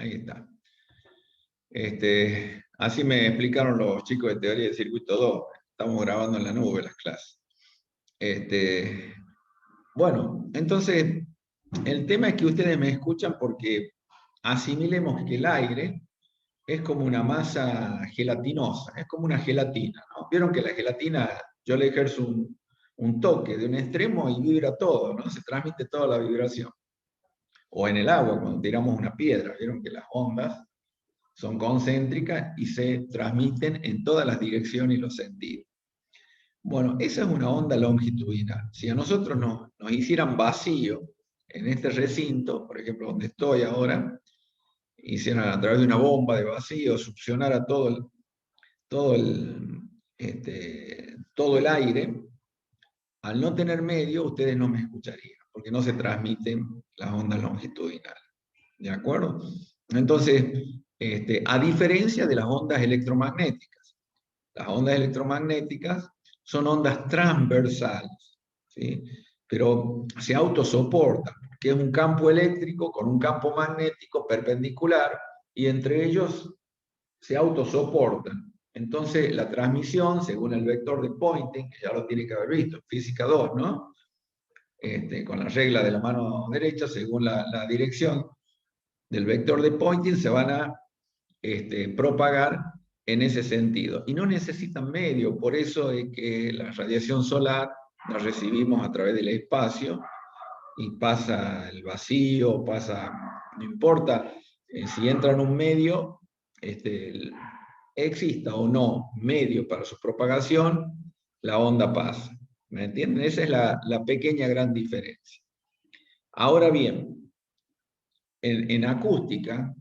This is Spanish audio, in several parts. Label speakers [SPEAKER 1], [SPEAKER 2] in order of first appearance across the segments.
[SPEAKER 1] Ahí está. Así me explicaron los chicos de teoría de circuito 2. Estamos grabando en la nube las clases. Bueno, entonces, el tema es que ustedes me escuchan porque asimilemos que el aire es como una masa gelatinosa, es como una gelatina, ¿no? Vieron que la gelatina, yo le ejerzo un toque de un extremo y vibra todo, ¿no? Se transmite toda la vibración. O en el agua, cuando tiramos una piedra, vieron que las ondas son concéntricas y se transmiten en todas las direcciones y los sentidos. Bueno, esa es una onda longitudinal. Si a nosotros nos hicieran vacío en este recinto, por ejemplo, donde estoy ahora, hicieran a través de una bomba de vacío, succionara todo el aire, al no tener medio, ustedes no me escucharían, porque no se transmiten las ondas longitudinales. ¿De acuerdo? Entonces, a diferencia de las ondas electromagnéticas, las ondas electromagnéticas son ondas transversales, ¿sí? Pero se autosoportan, que es un campo eléctrico con un campo magnético perpendicular, y entre ellos se autosoportan. Entonces, la transmisión, según el vector de Poynting, que ya lo tiene que haber visto, física 2, ¿no? Con la regla de la mano derecha, según la dirección del vector de Poynting, se van a propagar en ese sentido. Y no necesitan medio, por eso es que la radiación solar la recibimos a través del espacio y pasa el vacío, pasa, no importa si entra en un medio, exista o no medio para su propagación, la onda pasa. ¿Me entienden? Esa es la pequeña gran diferencia. Ahora bien, en acústica,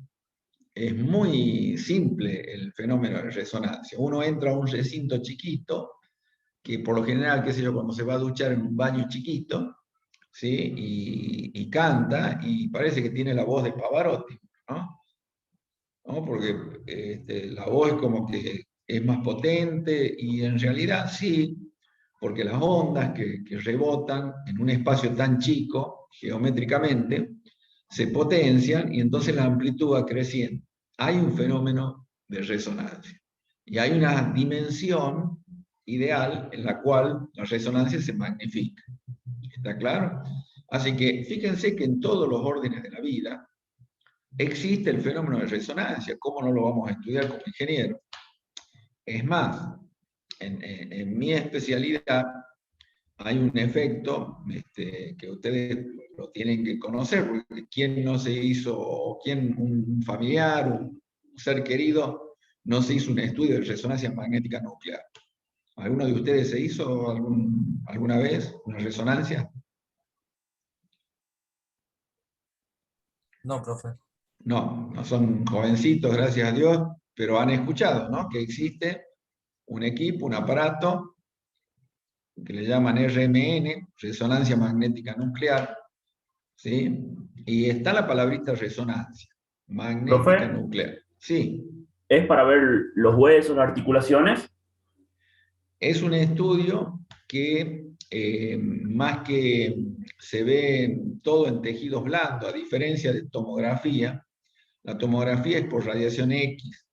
[SPEAKER 1] es muy simple el fenómeno de resonancia. Uno entra a un recinto chiquito, que por lo general, qué sé yo, cuando se va a duchar en un baño chiquito, ¿sí? Y canta, y parece que tiene la voz de Pavarotti, ¿no? ¿No? Porque la voz es como que es más potente, y en realidad sí, porque las ondas que rebotan en un espacio tan chico, geométricamente, se potencian y entonces la amplitud va creciendo. Hay un fenómeno de resonancia y hay una dimensión ideal en la cual la resonancia se magnifica. ¿Está claro? Así que fíjense que en todos los órdenes de la vida existe el fenómeno de resonancia. ¿Cómo no lo vamos a estudiar como ingeniero? Es más, en mi especialidad hay un efecto que ustedes lo tienen que conocer, porque quién no se hizo, o quién, un familiar, un ser querido, no se hizo un estudio de resonancia magnética nuclear. ¿Alguno de ustedes se hizo alguna vez una resonancia?
[SPEAKER 2] No, profe.
[SPEAKER 1] No, no son jovencitos, gracias a Dios, pero han escuchado, ¿no? Que existe un equipo, un aparato que le llaman RMN, resonancia magnética nuclear, ¿sí? Y está la palabrita resonancia magnética
[SPEAKER 3] Profe,
[SPEAKER 1] nuclear. Sí,
[SPEAKER 3] ¿es para ver los huesos, las articulaciones?
[SPEAKER 1] es un estudio que más que se ve todo en tejidos blandos, a diferencia de tomografía, la tomografía es por radiación X.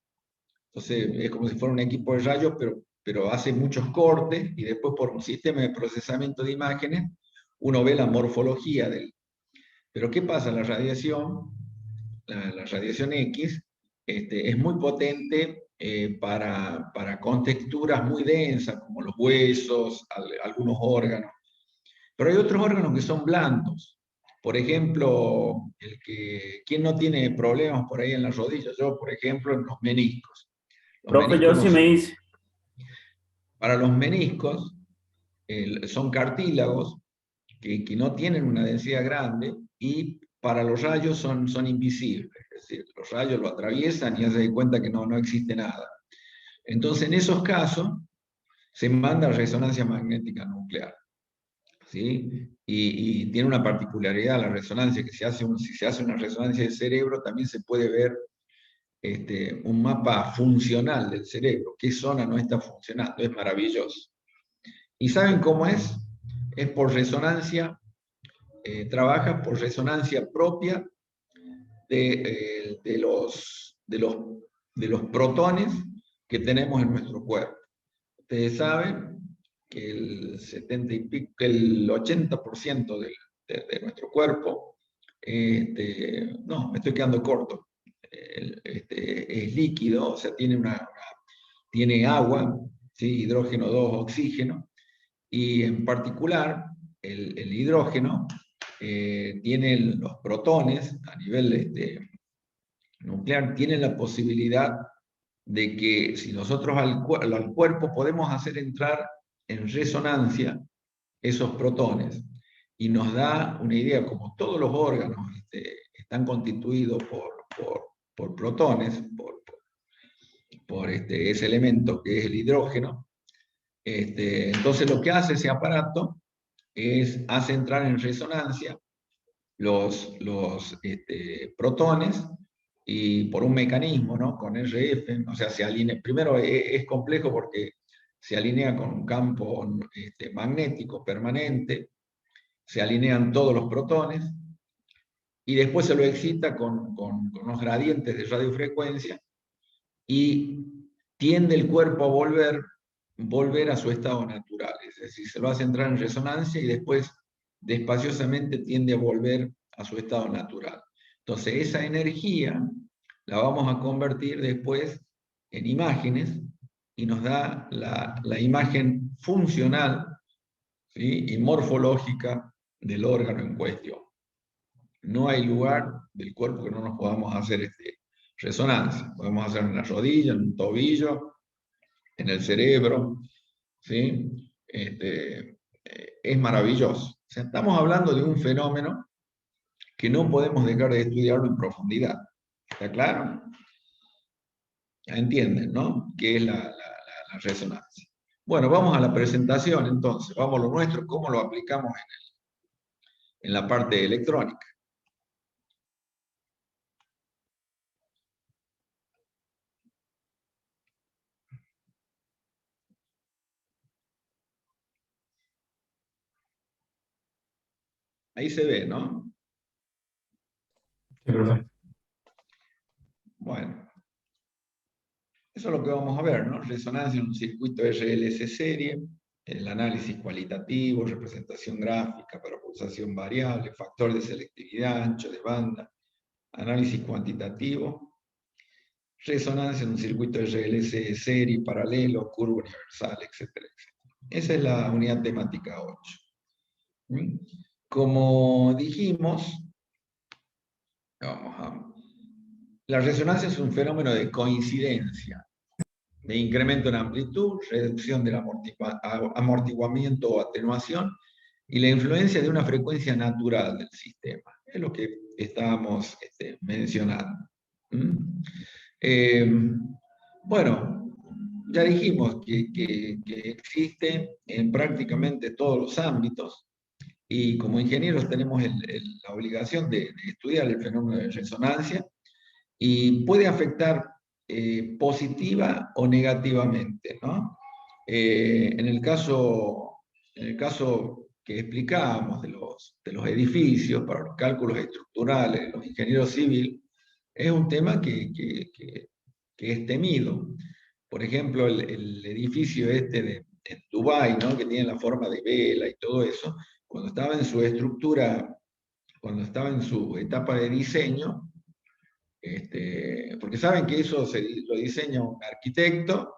[SPEAKER 1] Entonces es como si fuera un equipo de rayos, pero hace muchos cortes, y después por un sistema de procesamiento de imágenes uno ve la morfología del. Pero ¿qué pasa? La radiación X es muy potente para contexturas muy densas, como los huesos, algunos órganos. Pero hay otros órganos que son blandos. Por ejemplo, ¿quién no tiene problemas por ahí en las rodillas? Yo, por ejemplo, en los meniscos. Los
[SPEAKER 3] Profe, yo
[SPEAKER 1] meniscos
[SPEAKER 3] sí me
[SPEAKER 1] no,
[SPEAKER 3] hice.
[SPEAKER 1] para los meniscos son cartílagos que no tienen una densidad grande, y para los rayos son invisibles. Es decir, los rayos lo atraviesan y hace de cuenta que no existe nada. Entonces, en esos casos, se manda resonancia magnética nuclear, ¿sí? Y tiene una particularidad la resonancia, que si se hace una resonancia del cerebro, también se puede ver un mapa funcional del cerebro, qué zona no está funcionando. Es maravilloso. ¿Y saben cómo es? Es por resonancia, trabaja por resonancia propia de los protones que tenemos en nuestro cuerpo. Ustedes saben que el 80% de nuestro cuerpo, no, me estoy quedando corto, es líquido, o sea, tiene agua, ¿sí? Hidrógeno 2, oxígeno, y en particular el hidrógeno tiene los protones a nivel nuclear, tienen la posibilidad de que si nosotros al cuerpo podemos hacer entrar en resonancia esos protones, y nos da una idea, como todos los órganos están constituidos por protones, por ese elemento que es el hidrógeno. Entonces lo que hace ese aparato hace entrar en resonancia los protones, y por un mecanismo, ¿no? Con RF, o sea, se alinea. Primero es complejo porque se alinea con un campo magnético permanente, se alinean todos los protones, y después se lo excita con unos gradientes de radiofrecuencia, y tiende el cuerpo a volver a su estado natural, es decir, se lo hace entrar en resonancia y después despaciosamente tiende a volver a su estado natural. Entonces esa energía la vamos a convertir después en imágenes, y nos da la imagen funcional, ¿sí? Y morfológica del órgano en cuestión. No hay lugar del cuerpo que no nos podamos hacer resonancia. Podemos hacer en la rodilla, en un tobillo, en el cerebro, ¿sí? Es maravilloso. O sea, estamos hablando de un fenómeno que no podemos dejar de estudiarlo en profundidad. ¿Está claro? Ya entienden, ¿no? ¿Qué es la resonancia? Bueno, vamos a la presentación entonces. Vamos a lo nuestro, cómo lo aplicamos en la parte electrónica. Ahí se ve, ¿no?
[SPEAKER 3] Sí, profe.
[SPEAKER 1] Bueno, eso es lo que vamos a ver, ¿no? Resonancia en un circuito RLC serie, el análisis cualitativo, representación gráfica para pulsación variable, factor de selectividad, ancho de banda, análisis cuantitativo, resonancia en un circuito RLC serie, paralelo, curva universal, etcétera, etcétera. Esa es la unidad temática 8. Como dijimos, la resonancia es un fenómeno de coincidencia, de incremento en amplitud, reducción del amortiguamiento o atenuación, y la influencia de una frecuencia natural del sistema. Es lo que estábamos mencionando. Bueno, ya dijimos que existe en prácticamente todos los ámbitos, y como ingenieros tenemos la obligación de estudiar el fenómeno de resonancia, y puede afectar positiva o negativamente, ¿no? En el caso que explicábamos de los edificios, para los cálculos estructurales, los ingenieros civiles, es un tema que es temido. Por ejemplo, el edificio de Dubái, ¿no? Que tiene la forma de vela y todo eso, cuando estaba en su estructura, cuando estaba en su etapa de diseño, porque saben que eso lo diseña un arquitecto,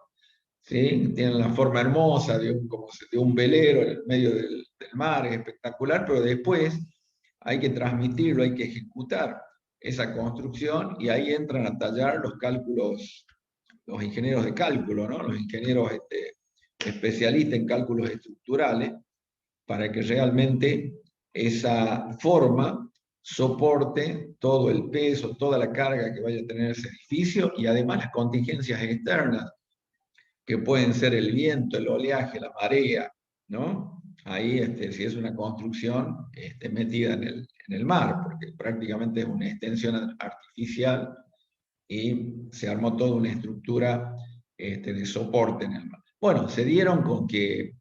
[SPEAKER 1] ¿sí? Tienen la forma hermosa como de un velero en el medio del mar, es espectacular, pero después hay que transmitirlo, hay que ejecutar esa construcción, y ahí entran a tallar los cálculos, los ingenieros de cálculo, ¿no? Los ingenieros especialistas en cálculos estructurales, para que realmente esa forma soporte todo el peso, toda la carga que vaya a tener ese edificio, y además las contingencias externas, que pueden ser el viento, el oleaje, la marea, ¿no? Ahí, si es una construcción metida en el mar, porque prácticamente es una extensión artificial, y se armó toda una estructura de soporte en el mar. Bueno, se dieron con que,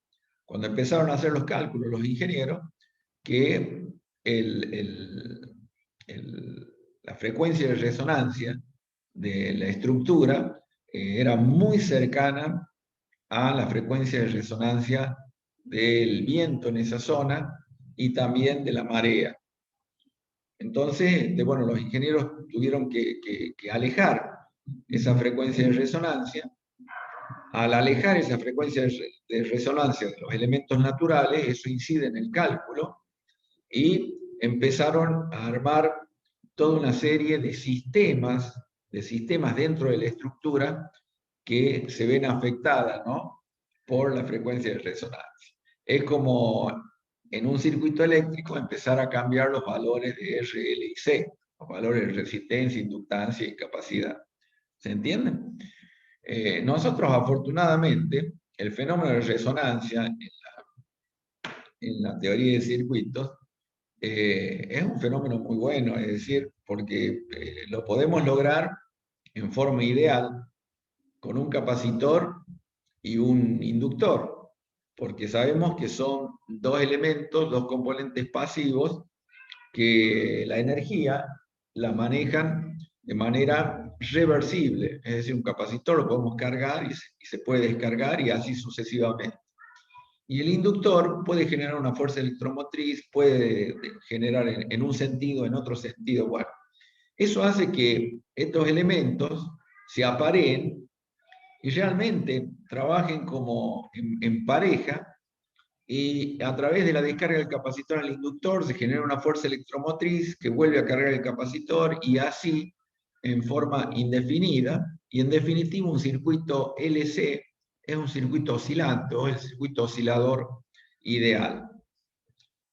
[SPEAKER 1] cuando empezaron a hacer los cálculos los ingenieros, que la la frecuencia de resonancia de la estructura era muy cercana a la frecuencia de resonancia del viento en esa zona y también de la marea. Entonces, bueno, los ingenieros tuvieron que alejar esa frecuencia de resonancia. Al alejar esa frecuencia de resonancia de los elementos naturales, eso incide en el cálculo y empezaron a armar toda una serie de sistemas dentro de la estructura que se ven afectadas, ¿no?, por la frecuencia de resonancia. Es como en un circuito eléctrico empezar a cambiar los valores de R, L y C, los valores de resistencia, inductancia y capacidad. ¿Se entiende? Nosotros, afortunadamente, el fenómeno de resonancia en la teoría de circuitos es un fenómeno muy bueno, es decir, porque lo podemos lograr en forma ideal con un capacitor y un inductor, porque sabemos que son dos elementos, dos componentes pasivos, que la energía la manejan de manera reversible, es decir, un capacitor lo podemos cargar y se puede descargar y así sucesivamente. Y el inductor puede generar una fuerza electromotriz, puede generar en un sentido, en otro sentido. Bueno, eso hace que estos elementos se apareen y realmente trabajen como en pareja, y a través de la descarga del capacitor al inductor se genera una fuerza electromotriz que vuelve a cargar el capacitor y así en forma indefinida. Y en definitiva un circuito LC es un circuito oscilante o el circuito oscilador ideal.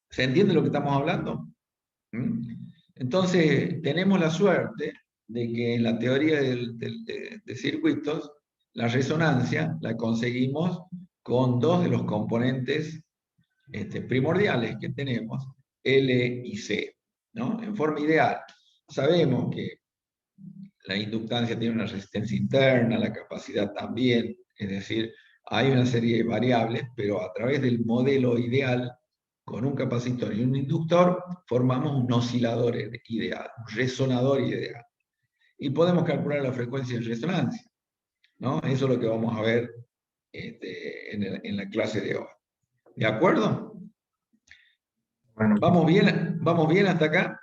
[SPEAKER 1] ¿Se entiende lo que estamos hablando? ¿Mm? Entonces tenemos la suerte de que en la teoría de circuitos la resonancia la conseguimos con dos de los componentes primordiales que tenemos, L y C, ¿no?, en forma ideal. Sabemos que la inductancia tiene una resistencia interna, la capacidad también, es decir, hay una serie de variables, pero a través del modelo ideal, con un capacitor y un inductor, formamos un oscilador ideal, un resonador ideal. Y podemos calcular la frecuencia de resonancia, ¿no? Eso es lo que vamos a ver en la clase de hoy. ¿De acuerdo?
[SPEAKER 3] Bueno,
[SPEAKER 1] ¿Vamos bien hasta acá?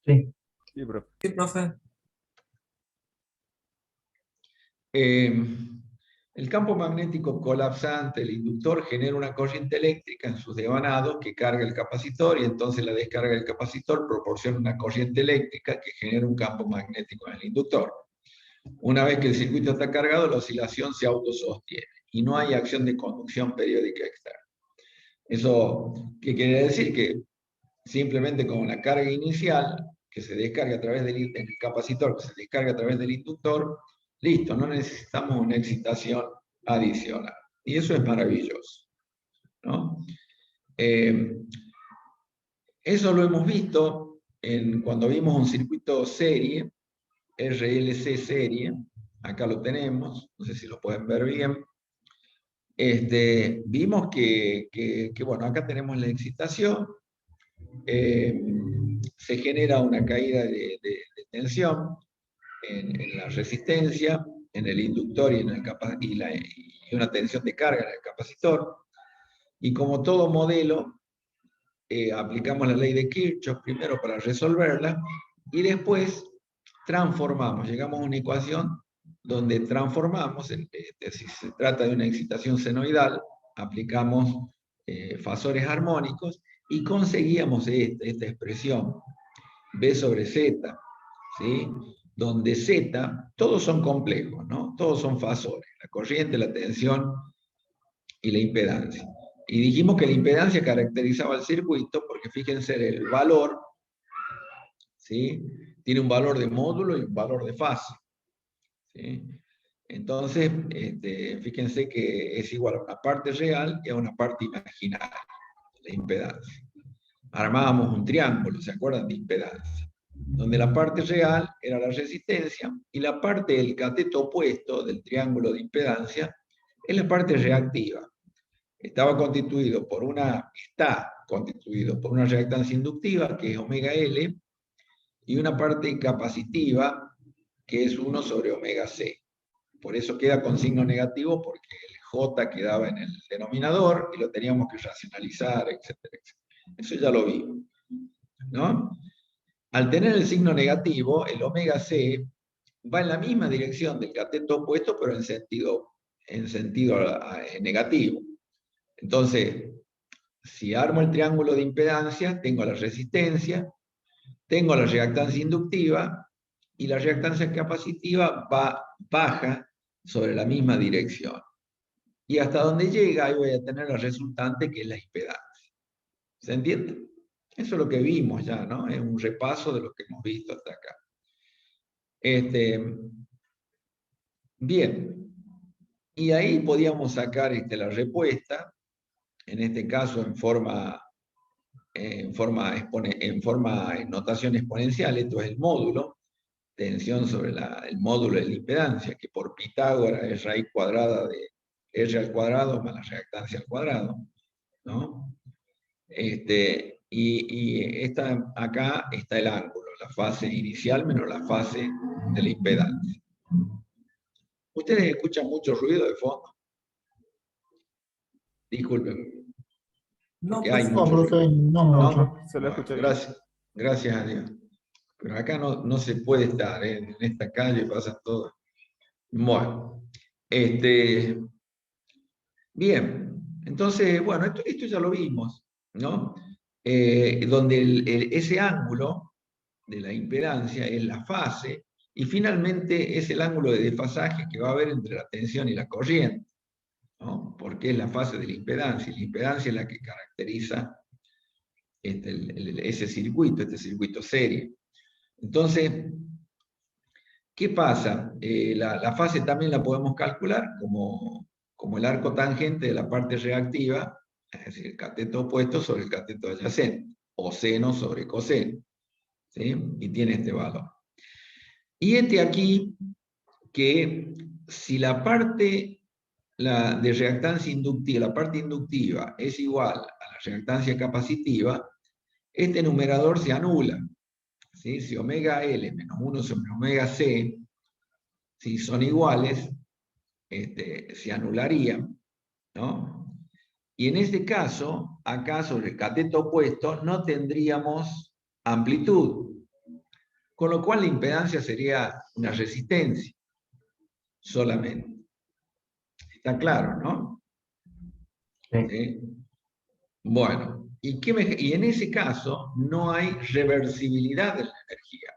[SPEAKER 3] sí.
[SPEAKER 2] Sí, profe.
[SPEAKER 4] Sí, profe.
[SPEAKER 1] El campo magnético colapsante del inductor genera una corriente eléctrica en sus devanados que carga el capacitor, y entonces la descarga del capacitor proporciona una corriente eléctrica que genera un campo magnético en el inductor. Una vez que el circuito está cargado, la oscilación se autosostiene y no hay acción de conducción periódica externa. ¿Eso qué quiere decir? Que simplemente con la carga inicial que se descarga a través del capacitor, que se descarga a través del inductor, listo, no necesitamos una excitación adicional. Y eso es maravilloso, ¿no? Eso lo hemos visto cuando vimos un circuito serie, RLC serie, acá lo tenemos, no sé si lo pueden ver bien. Vimos bueno, acá tenemos la excitación, se genera una caída de tensión en la resistencia, en el inductor y una tensión de carga en el capacitor. Y como todo modelo, aplicamos la ley de Kirchhoff primero para resolverla y después transformamos, llegamos a una ecuación donde transformamos, si se trata de una excitación senoidal, aplicamos fasores armónicos y conseguíamos esta expresión B sobre Z, ¿sí?, donde Z, todos son complejos, ¿no? Todos son fasores, la corriente, la tensión y la impedancia. Y dijimos que la impedancia caracterizaba el circuito porque fíjense el valor, ¿sí?, tiene un valor de módulo y un valor de fase, ¿sí? Entonces, fíjense que es igual a una parte real y a una parte imaginaria, la impedancia. Armábamos un triángulo, ¿se acuerdan de impedancia? Donde la parte real era la resistencia y la parte del cateto opuesto del triángulo de impedancia es la parte reactiva. Está constituido por una reactancia inductiva que es omega L, y una parte capacitiva, que es 1 sobre omega C. Por eso queda con signo negativo, porque el J quedaba en el denominador y lo teníamos que racionalizar, etcétera, etcétera. Eso ya lo vimos, ¿no? Al tener el signo negativo, el omega C va en la misma dirección del cateto opuesto, pero en sentido negativo. Entonces, si armo el triángulo de impedancia, tengo la resistencia, tengo la reactancia inductiva, y la reactancia capacitiva baja sobre la misma dirección. Y hasta donde llega, ahí voy a tener la resultante, que es la impedancia. ¿Se entiende? Eso es lo que vimos ya, ¿no? Es un repaso de lo que hemos visto hasta acá. Bien. Y ahí podíamos sacar la respuesta, en este caso en notación exponencial. Esto es el módulo, tensión sobre el módulo de la impedancia, que por Pitágoras es raíz cuadrada de R al cuadrado más la reactancia al cuadrado, ¿no? Acá está el ángulo, la fase inicial menos la fase de la impedancia. ¿Ustedes escuchan mucho ruido de fondo? Disculpen,
[SPEAKER 3] No,
[SPEAKER 1] porque hay
[SPEAKER 3] no,
[SPEAKER 1] mucho ruido.
[SPEAKER 3] profe, no mucho.
[SPEAKER 1] ¿No?
[SPEAKER 2] Se lo escucha bien.
[SPEAKER 1] Gracias a Dios. Pero acá no se puede estar, ¿eh? En esta calle pasa todo. Bueno, bien, entonces, bueno, esto ya lo vimos, ¿no? Donde ese ángulo de la impedancia es la fase, y finalmente es el ángulo de desfasaje que va a haber entre la tensión y la corriente, ¿no? Porque es la fase de la impedancia, y la impedancia es la que caracteriza ese circuito, este circuito serie. Entonces, ¿qué pasa? La fase también la podemos calcular como el arco tangente de la parte reactiva, es decir, el cateto opuesto sobre el cateto adyacente, o seno sobre coseno, ¿sí? Y tiene este valor. Y aquí, que si la parte de reactancia inductiva, la parte inductiva es igual a la reactancia capacitiva, este numerador se anula, ¿sí? Si omega L menos 1 sobre omega C, si son iguales, se anularían, ¿no? Y en este caso, acá sobre el cateto opuesto, no tendríamos amplitud, con lo cual la impedancia sería una resistencia solamente. Está claro, ¿no?
[SPEAKER 3] Sí.
[SPEAKER 1] ¿Sí? Bueno, y en ese caso no hay reversibilidad de la energía.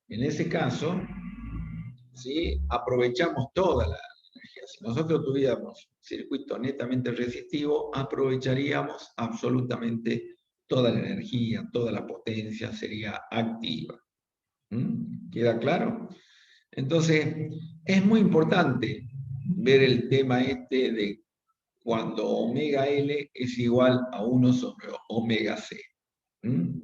[SPEAKER 1] En ese caso, ¿sí? Aprovechamos toda la energía. Si nosotros tuviéramos circuito netamente resistivo, aprovecharíamos absolutamente toda la energía, toda la potencia sería activa. ¿Queda claro? Entonces, es muy importante ver el tema de cuando omega L es igual a 1 sobre omega C. En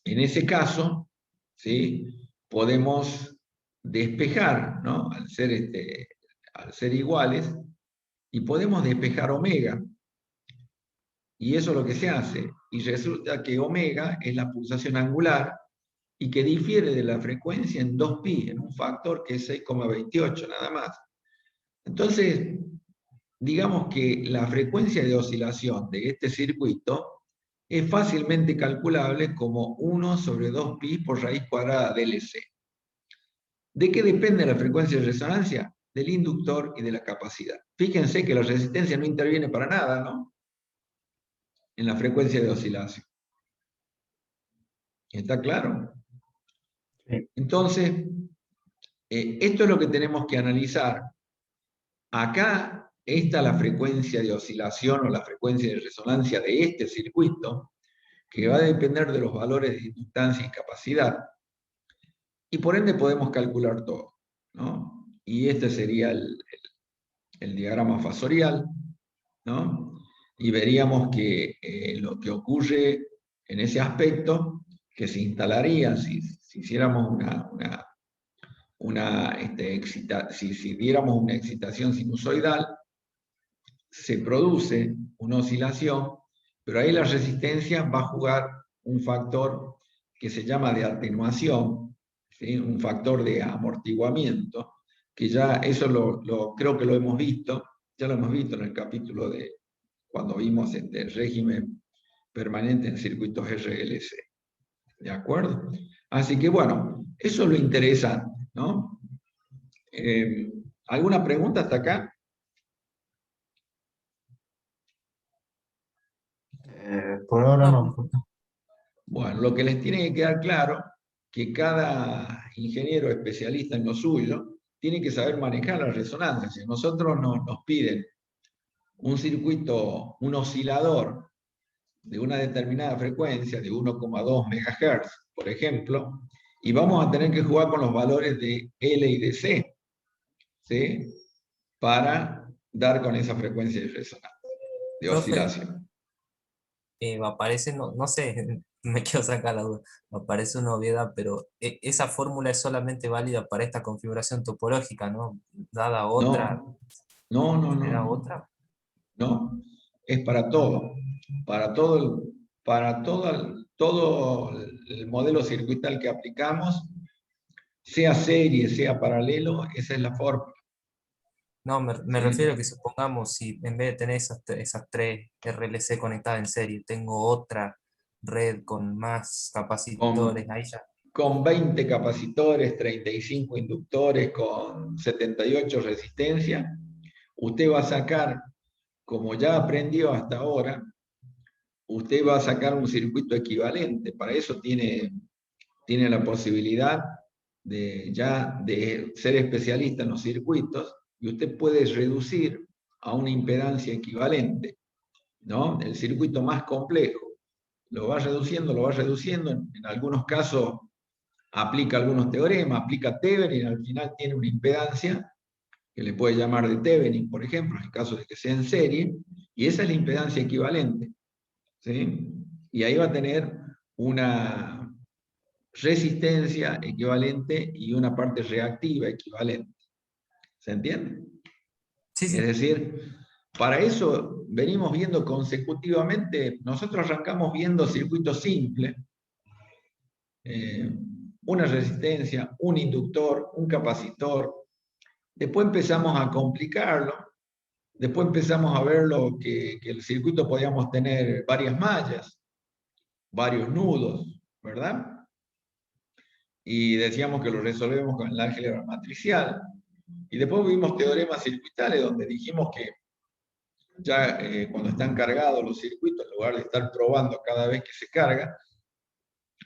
[SPEAKER 1] ese caso, ¿sí? Podemos despejar, ¿no? Al ser iguales, y podemos despejar omega. Y eso es lo que se hace. Y resulta que omega es la pulsación angular y que difiere de la frecuencia en 2pi, en un factor que es 6,28 nada más. Entonces, digamos que la frecuencia de oscilación de este circuito es fácilmente calculable como 1 sobre 2pi por raíz cuadrada de LC. ¿De qué depende la frecuencia de resonancia? Del inductor y de la capacidad. Fíjense que la resistencia no interviene para nada, ¿no? En la frecuencia de oscilación. ¿Está claro?
[SPEAKER 3] Sí.
[SPEAKER 1] Entonces, esto es lo que tenemos que analizar. Acá está la frecuencia de oscilación o la frecuencia de resonancia de este circuito, que va a depender de los valores de inductancia y capacidad, y por ende podemos calcular todo, ¿no? Y este sería el diagrama fasorial, ¿no? Y veríamos que lo que ocurre en ese aspecto, que se instalaría si hiciéramos si diéramos una excitación sinusoidal, se produce una oscilación, Pero ahí la resistencia va a jugar un factor que se llama de atenuación, ¿sí? Un factor de amortiguamiento, que ya eso creo que lo hemos visto, ya lo hemos visto en el capítulo de cuando vimos el régimen permanente en circuitos RLC. ¿De acuerdo? Así que bueno, eso es lo interesante, ¿no? ¿Alguna pregunta hasta acá?
[SPEAKER 3] Por ahora
[SPEAKER 2] No,
[SPEAKER 3] no.
[SPEAKER 1] Bueno, lo que les tiene que quedar claro, que cada ingeniero especialista en lo suyo tiene que saber manejar la resonancia. Si nosotros nos piden un circuito, un oscilador de una determinada frecuencia, de 1,2 MHz, por ejemplo, y vamos a tener que jugar con los valores de L y de C, ¿sí? Para dar con esa frecuencia de resonancia, de
[SPEAKER 2] profe,
[SPEAKER 1] oscilación.
[SPEAKER 2] me aparece, no, no sé, me quiero sacar la duda, me aparece una obviedad, pero esa fórmula es solamente válida para esta configuración topológica, ¿no? Dada otra,
[SPEAKER 1] No, no, no, no,
[SPEAKER 2] ¿será
[SPEAKER 1] no.
[SPEAKER 2] otra?
[SPEAKER 1] ¿No? Es para todo, todo el modelo circuital que aplicamos, sea serie, sea paralelo, esa es la fórmula.
[SPEAKER 2] No, me refiero a
[SPEAKER 1] ¿Sí?
[SPEAKER 2] que supongamos si en vez de tener esas tres RLC conectadas en serie, tengo otra red con más capacitores,
[SPEAKER 1] Con,
[SPEAKER 2] ahí ya.
[SPEAKER 1] con 20 capacitores, 35 inductores, con 78 resistencias, usted va a sacar, como ya aprendió hasta ahora, usted va a sacar un circuito equivalente. Para eso tiene la posibilidad de ser especialista en los circuitos y usted puede reducir a una impedancia equivalente, ¿no? El circuito más complejo. Lo va reduciendo, en algunos casos aplica algunos teoremas, aplica Thevenin, al final tiene una impedancia que le puede llamar de Thevenin, por ejemplo, en el caso de que sea en serie, y esa es la impedancia equivalente, ¿sí? Y ahí va a tener una resistencia equivalente y una parte reactiva equivalente. ¿Se entiende?
[SPEAKER 2] Sí,
[SPEAKER 1] Es
[SPEAKER 2] sí.
[SPEAKER 1] decir, para eso venimos viendo consecutivamente, nosotros arrancamos viendo circuitos simples, una resistencia, un inductor, un capacitor, después empezamos a complicarlo, después empezamos a ver que el circuito podíamos tener varias mallas, varios nudos, ¿verdad? Y decíamos que lo resolvemos con el álgebra matricial. Y después vimos teoremas circuitales donde dijimos que ya cuando están cargados los circuitos, en lugar de estar probando cada vez que se carga,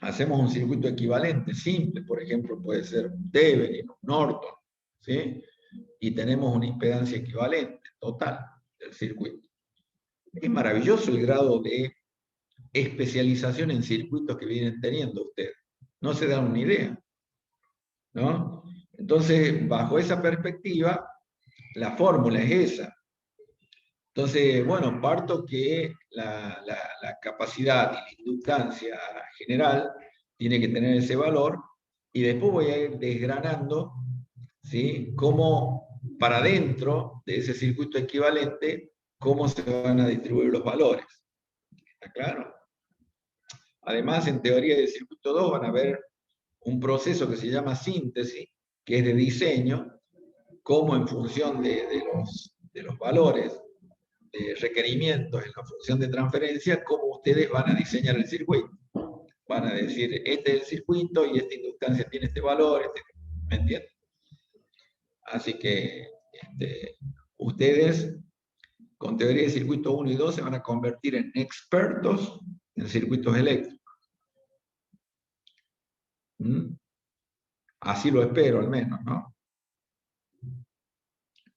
[SPEAKER 1] hacemos un circuito equivalente, simple, por ejemplo, puede ser un Thevenin, un Norton, ¿sí? Y tenemos una impedancia equivalente total del circuito. Es maravilloso el grado de especialización en circuitos que vienen teniendo ustedes. No se dan una idea, ¿no? Entonces, bajo esa perspectiva, la fórmula es esa. Entonces, bueno, parto que la capacidad y la inductancia general tiene que tener ese valor y después voy a ir desgranando, ¿sí? Cómo para dentro de ese circuito equivalente, cómo se van a distribuir los valores. ¿Está claro? Además, en teoría del circuito 2 van a ver un proceso que se llama síntesis, que es de diseño, cómo en función de los valores de requerimientos en la función de transferencia, cómo ustedes van a diseñar el circuito. Van a decir, este es el circuito y esta inductancia tiene este valor, ¿me entienden? Así que ustedes con teoría de circuito 1 y 2 se van a convertir en expertos en circuitos eléctricos. ¿Mm? Así lo espero al menos, ¿no?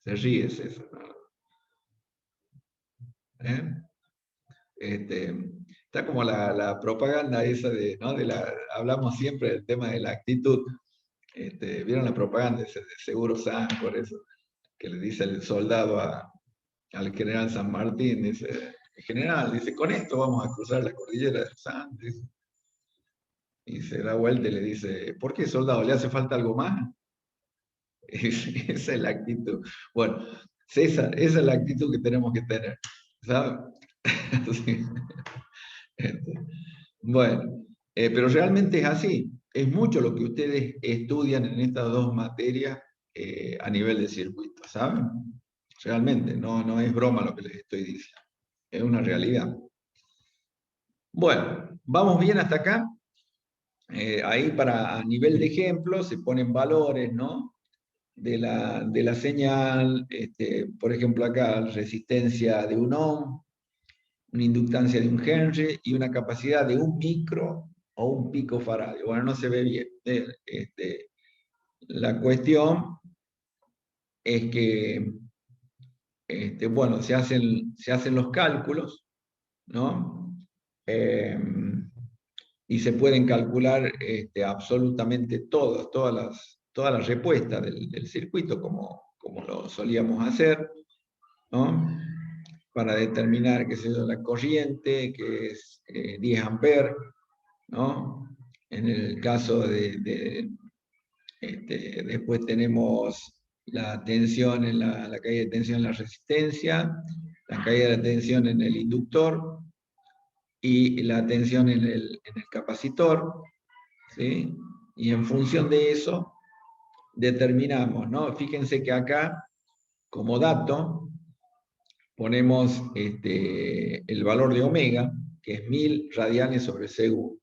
[SPEAKER 1] Se ríe César, ¿no? ¿Eh? Está como propaganda esa ¿no? Hablamos siempre del tema de la actitud. ¿Vieron la propaganda de Seguro Sancor, eso? Que le dice el soldado al general San Martín, dice, general, dice, con esto vamos a cruzar la cordillera de los Andes. Y se da vuelta y le dice, ¿por qué, soldado? ¿Le hace falta algo más? Esa es la actitud. Bueno, César, esa es la actitud que tenemos que tener, ¿sabes? Sí. Bueno, pero realmente es así. Es mucho lo que ustedes estudian en estas dos materias a nivel de circuito, ¿saben? Realmente, no es broma lo que les estoy diciendo. Es una realidad. Bueno, ¿vamos bien hasta acá? Ahí a nivel de ejemplo se ponen valores, ¿no? De la señal, por ejemplo acá, resistencia de un ohm, una inductancia de un Henry y una capacidad de un micro o un picofaradio. Bueno, no se ve bien. La cuestión es que, bueno, se hacen los cálculos, ¿no? Y se pueden calcular absolutamente todas las respuestas del circuito, como lo solíamos hacer, ¿no? Para determinar, qué sé yo, la corriente, que es 10 amperes, ¿no? En el caso después tenemos la tensión la caída de tensión en la resistencia, la caída de tensión en el inductor y la tensión en el capacitor, ¿sí? Y en función de eso determinamos, ¿no? Fíjense que acá, como dato, ponemos el valor de omega, que es 1000 radianes sobre segundo.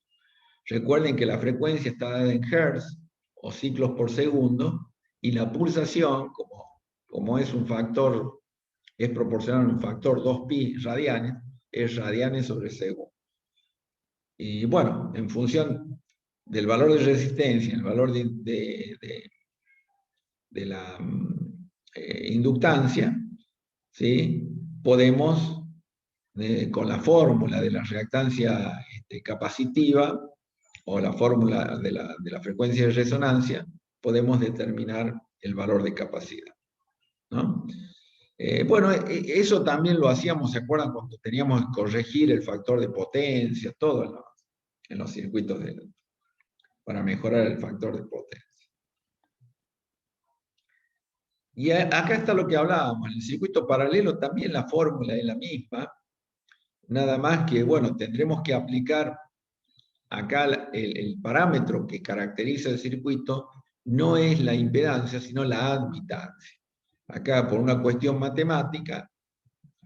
[SPEAKER 1] Recuerden que la frecuencia está dada en hertz o ciclos por segundo, y la pulsación, como es un factor, es proporcional a un factor 2pi radianes, es radianes sobre segundo. Y bueno, en función del valor de resistencia, el valor de la inductancia, ¿sí? Podemos, con la fórmula de la reactancia capacitiva o la fórmula de la frecuencia de resonancia, podemos determinar el valor de capacidad, ¿no? Bueno, eso también lo hacíamos, ¿se acuerdan? Cuando teníamos que corregir el factor de potencia, todo en los circuitos para mejorar el factor de potencia. Y acá está lo que hablábamos, en el circuito paralelo también la fórmula es la misma, nada más que, bueno, tendremos que aplicar acá el parámetro que caracteriza el circuito no es la impedancia, sino la admitancia. Acá, por una cuestión matemática,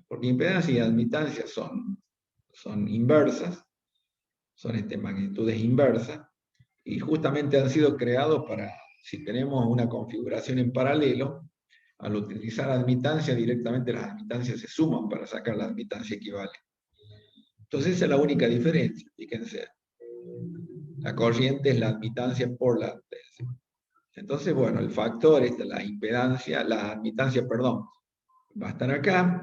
[SPEAKER 1] porque impedancia y admitancia son inversas, son magnitudes inversas, y justamente han sido creados para, si tenemos una configuración en paralelo, al utilizar admitancia, directamente las admitancias se suman para sacar la admitancia equivalente. Entonces esa es la única diferencia, fíjense. La corriente es la admitancia por la admitancia. Entonces, bueno, el factor, la impedancia, la admitancia, perdón, va a estar acá,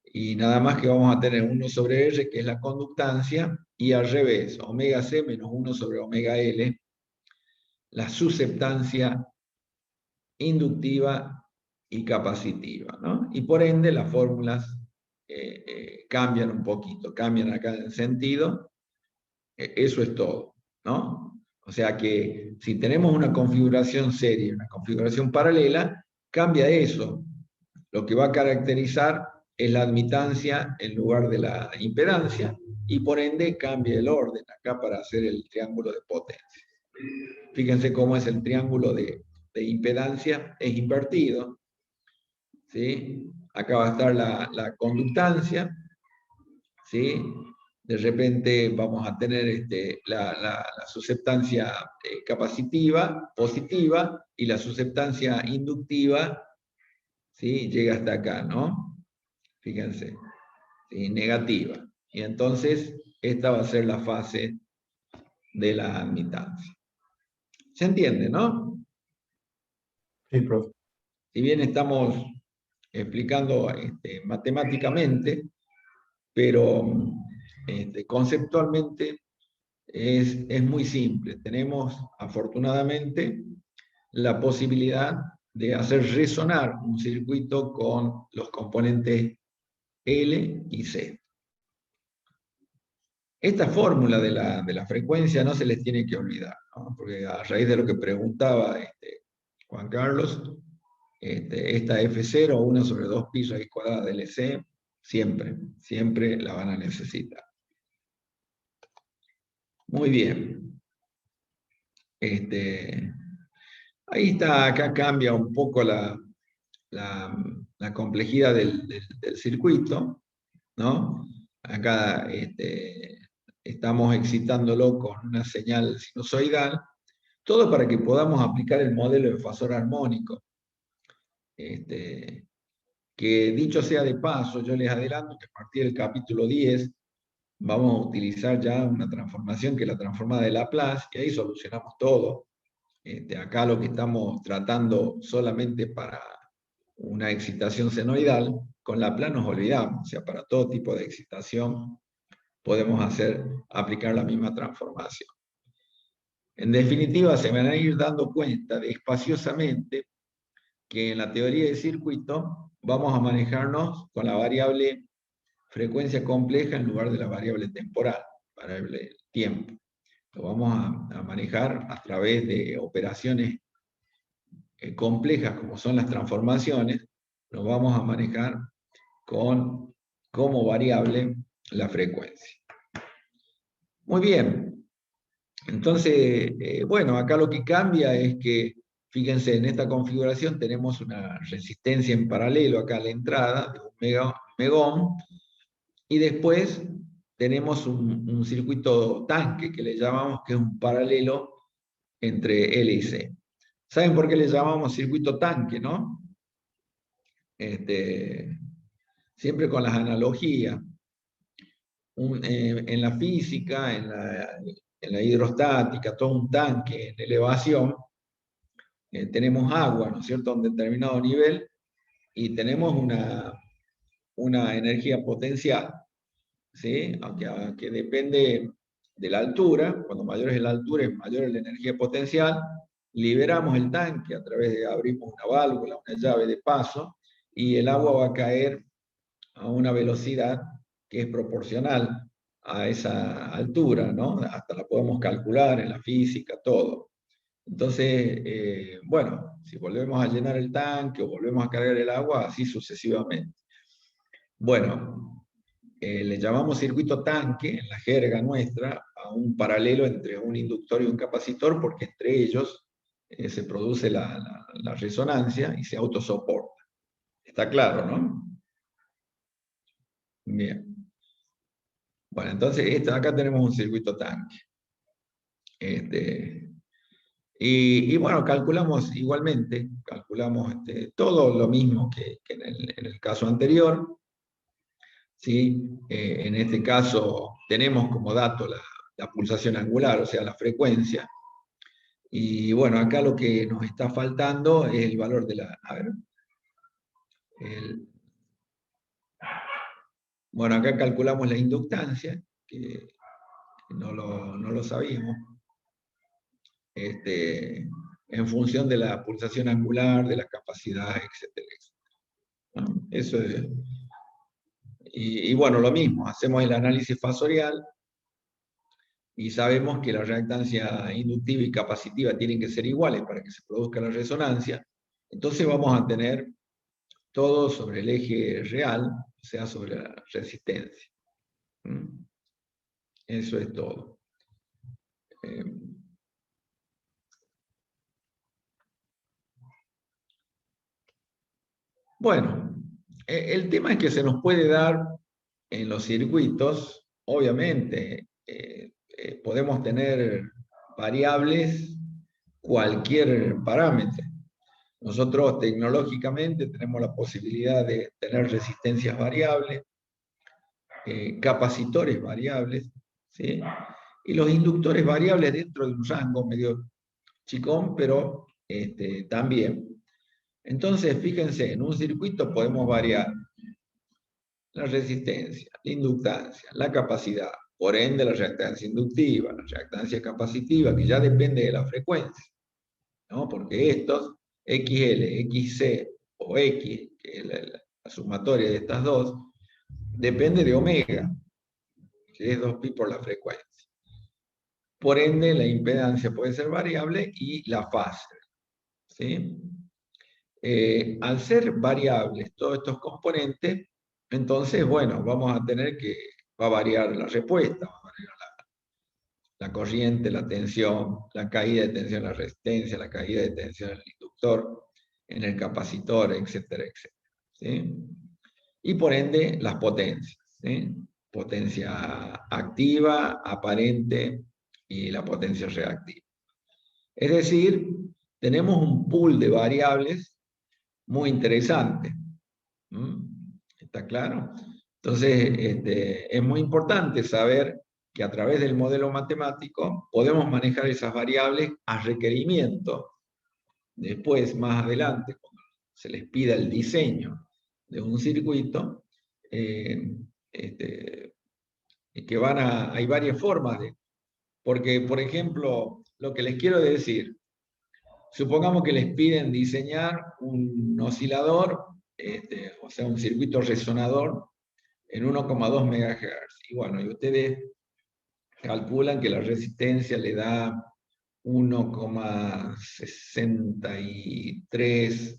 [SPEAKER 1] y nada más que vamos a tener 1 sobre R, que es la conductancia, y al revés, omega C menos 1 sobre omega L, la susceptancia inductiva y capacitiva, ¿no? Y por ende las fórmulas cambian un poquito, cambian acá en sentido, eso es todo, ¿no? O sea que si tenemos una configuración seria y una configuración paralela, cambia eso. Lo que va a caracterizar es la admitancia en lugar de la impedancia, y por ende cambia el orden acá para hacer el triángulo de potencia. Fíjense cómo es el triángulo de impedancia, es invertido, ¿sí? Acá va a estar la conductancia, ¿sí? De repente vamos a tener la susceptancia capacitiva, positiva, y la susceptancia inductiva, ¿sí? Llega hasta acá, ¿no? Fíjense, ¿sí? Negativa. Y entonces esta va a ser la fase de la admitancia. ¿Se entiende, no?
[SPEAKER 3] Sí, profe.
[SPEAKER 1] Si bien estamos explicando matemáticamente, pero conceptualmente es muy simple. Tenemos, afortunadamente, la posibilidad de hacer resonar un circuito con los componentes L y C. Esta fórmula de la frecuencia no se les tiene que olvidar, ¿no? Porque a raíz de lo que preguntaba Juan Carlos, esta F0, 1 sobre 2pi raíz cuadrada de LC, siempre la van a necesitar. Muy bien. Ahí está, acá cambia un poco la complejidad del circuito, ¿no? Acá estamos excitándolo con una señal sinusoidal, todo para que podamos aplicar el modelo de fasor armónico. Que dicho sea de paso, yo les adelanto que a partir del capítulo 10 vamos a utilizar ya una transformación que es la transformada de Laplace, y ahí solucionamos todo. Acá lo que estamos tratando solamente para una excitación senoidal, con Laplace nos olvidamos, o sea, para todo tipo de excitación podemos aplicar la misma transformación. En definitiva, se van a ir dando cuenta espaciosamente que en la teoría de circuito vamos a manejarnos con la variable frecuencia compleja en lugar de la variable temporal, variable tiempo. Lo vamos a manejar a través de operaciones complejas como son las transformaciones, nos vamos a manejar con como variable la frecuencia. Muy bien. Entonces, bueno, acá lo que cambia es que, fíjense, en esta configuración tenemos una resistencia en paralelo acá a la entrada de un megón, y después tenemos un circuito tanque que le llamamos, que es un paralelo entre L y C. ¿Saben por qué le llamamos circuito tanque, no? Siempre con las analogías. En la física, en la hidrostática, todo un tanque en elevación, tenemos agua, ¿no es cierto?, a un determinado nivel, y tenemos una energía potencial, ¿sí? Aunque depende de la altura, cuando mayor es la altura, es mayor es la energía potencial, liberamos el tanque a través de abrimos una válvula, una llave de paso, y el agua va a caer a una velocidad que es proporcional a esa altura, ¿no? Hasta la podemos calcular en la física, todo. Entonces, bueno, si volvemos a llenar el tanque o volvemos a cargar el agua, así sucesivamente. Bueno, le llamamos circuito tanque, en la jerga nuestra, a un paralelo entre un inductor y un capacitor, porque entre ellos se produce la resonancia y se autosoporta. Está claro, ¿no? Bien. Bueno, entonces acá tenemos un circuito tanque. Y bueno, calculamos igualmente, calculamos todo lo mismo que en el caso anterior. ¿Sí? En este caso tenemos como dato la pulsación angular, o sea, la frecuencia. Y bueno, acá lo que nos está faltando es el valor de la... A ver, bueno, acá calculamos la inductancia, que no lo sabíamos, en función de la pulsación angular, de la capacidad, etcétera, etcétera, ¿no? Eso es, y bueno, lo mismo, hacemos el análisis fasorial y sabemos que la reactancia inductiva y capacitiva tienen que ser iguales para que se produzca la resonancia. Entonces vamos a tener todo sobre el eje real, o sea, sobre la resistencia. Eso es todo. Bueno, el tema es que se nos puede dar en los circuitos, obviamente, podemos tener variables, cualquier parámetro. Nosotros tecnológicamente tenemos la posibilidad de tener resistencias variables, capacitores variables, ¿sí? Y los inductores variables dentro de un rango medio chicón, pero también. Entonces, fíjense, en un circuito podemos variar la resistencia, la inductancia, la capacidad, por ende la reactancia inductiva, la reactancia capacitiva, que ya depende de la frecuencia, ¿no? Porque estos, XL, XC o X, que es la sumatoria de estas dos, depende de omega, que es 2pi por la frecuencia. Por ende, la impedancia puede ser variable y la fase, ¿sí? Al ser variables todos estos componentes, entonces, bueno, vamos a tener que, va a variar la respuesta, va a variar la corriente, la tensión, la caída de tensión en la resistencia, la caída de tensión en el inductor, en el capacitor, etcétera, etcétera. ¿Sí? Y por ende, las potencias. ¿Sí? Potencia activa, aparente y la potencia reactiva. Es decir, tenemos un pool de variables muy interesante. ¿Está claro? Entonces, es muy importante saber que a través del modelo matemático podemos manejar esas variables a requerimiento. Después, más adelante, cuando se les pida el diseño de un circuito, que hay varias formas de... Porque, por ejemplo, lo que les quiero decir, supongamos que les piden diseñar un oscilador, o sea, un circuito resonador en 1,2 MHz. Y bueno, y ustedes calculan que la resistencia le da 1,63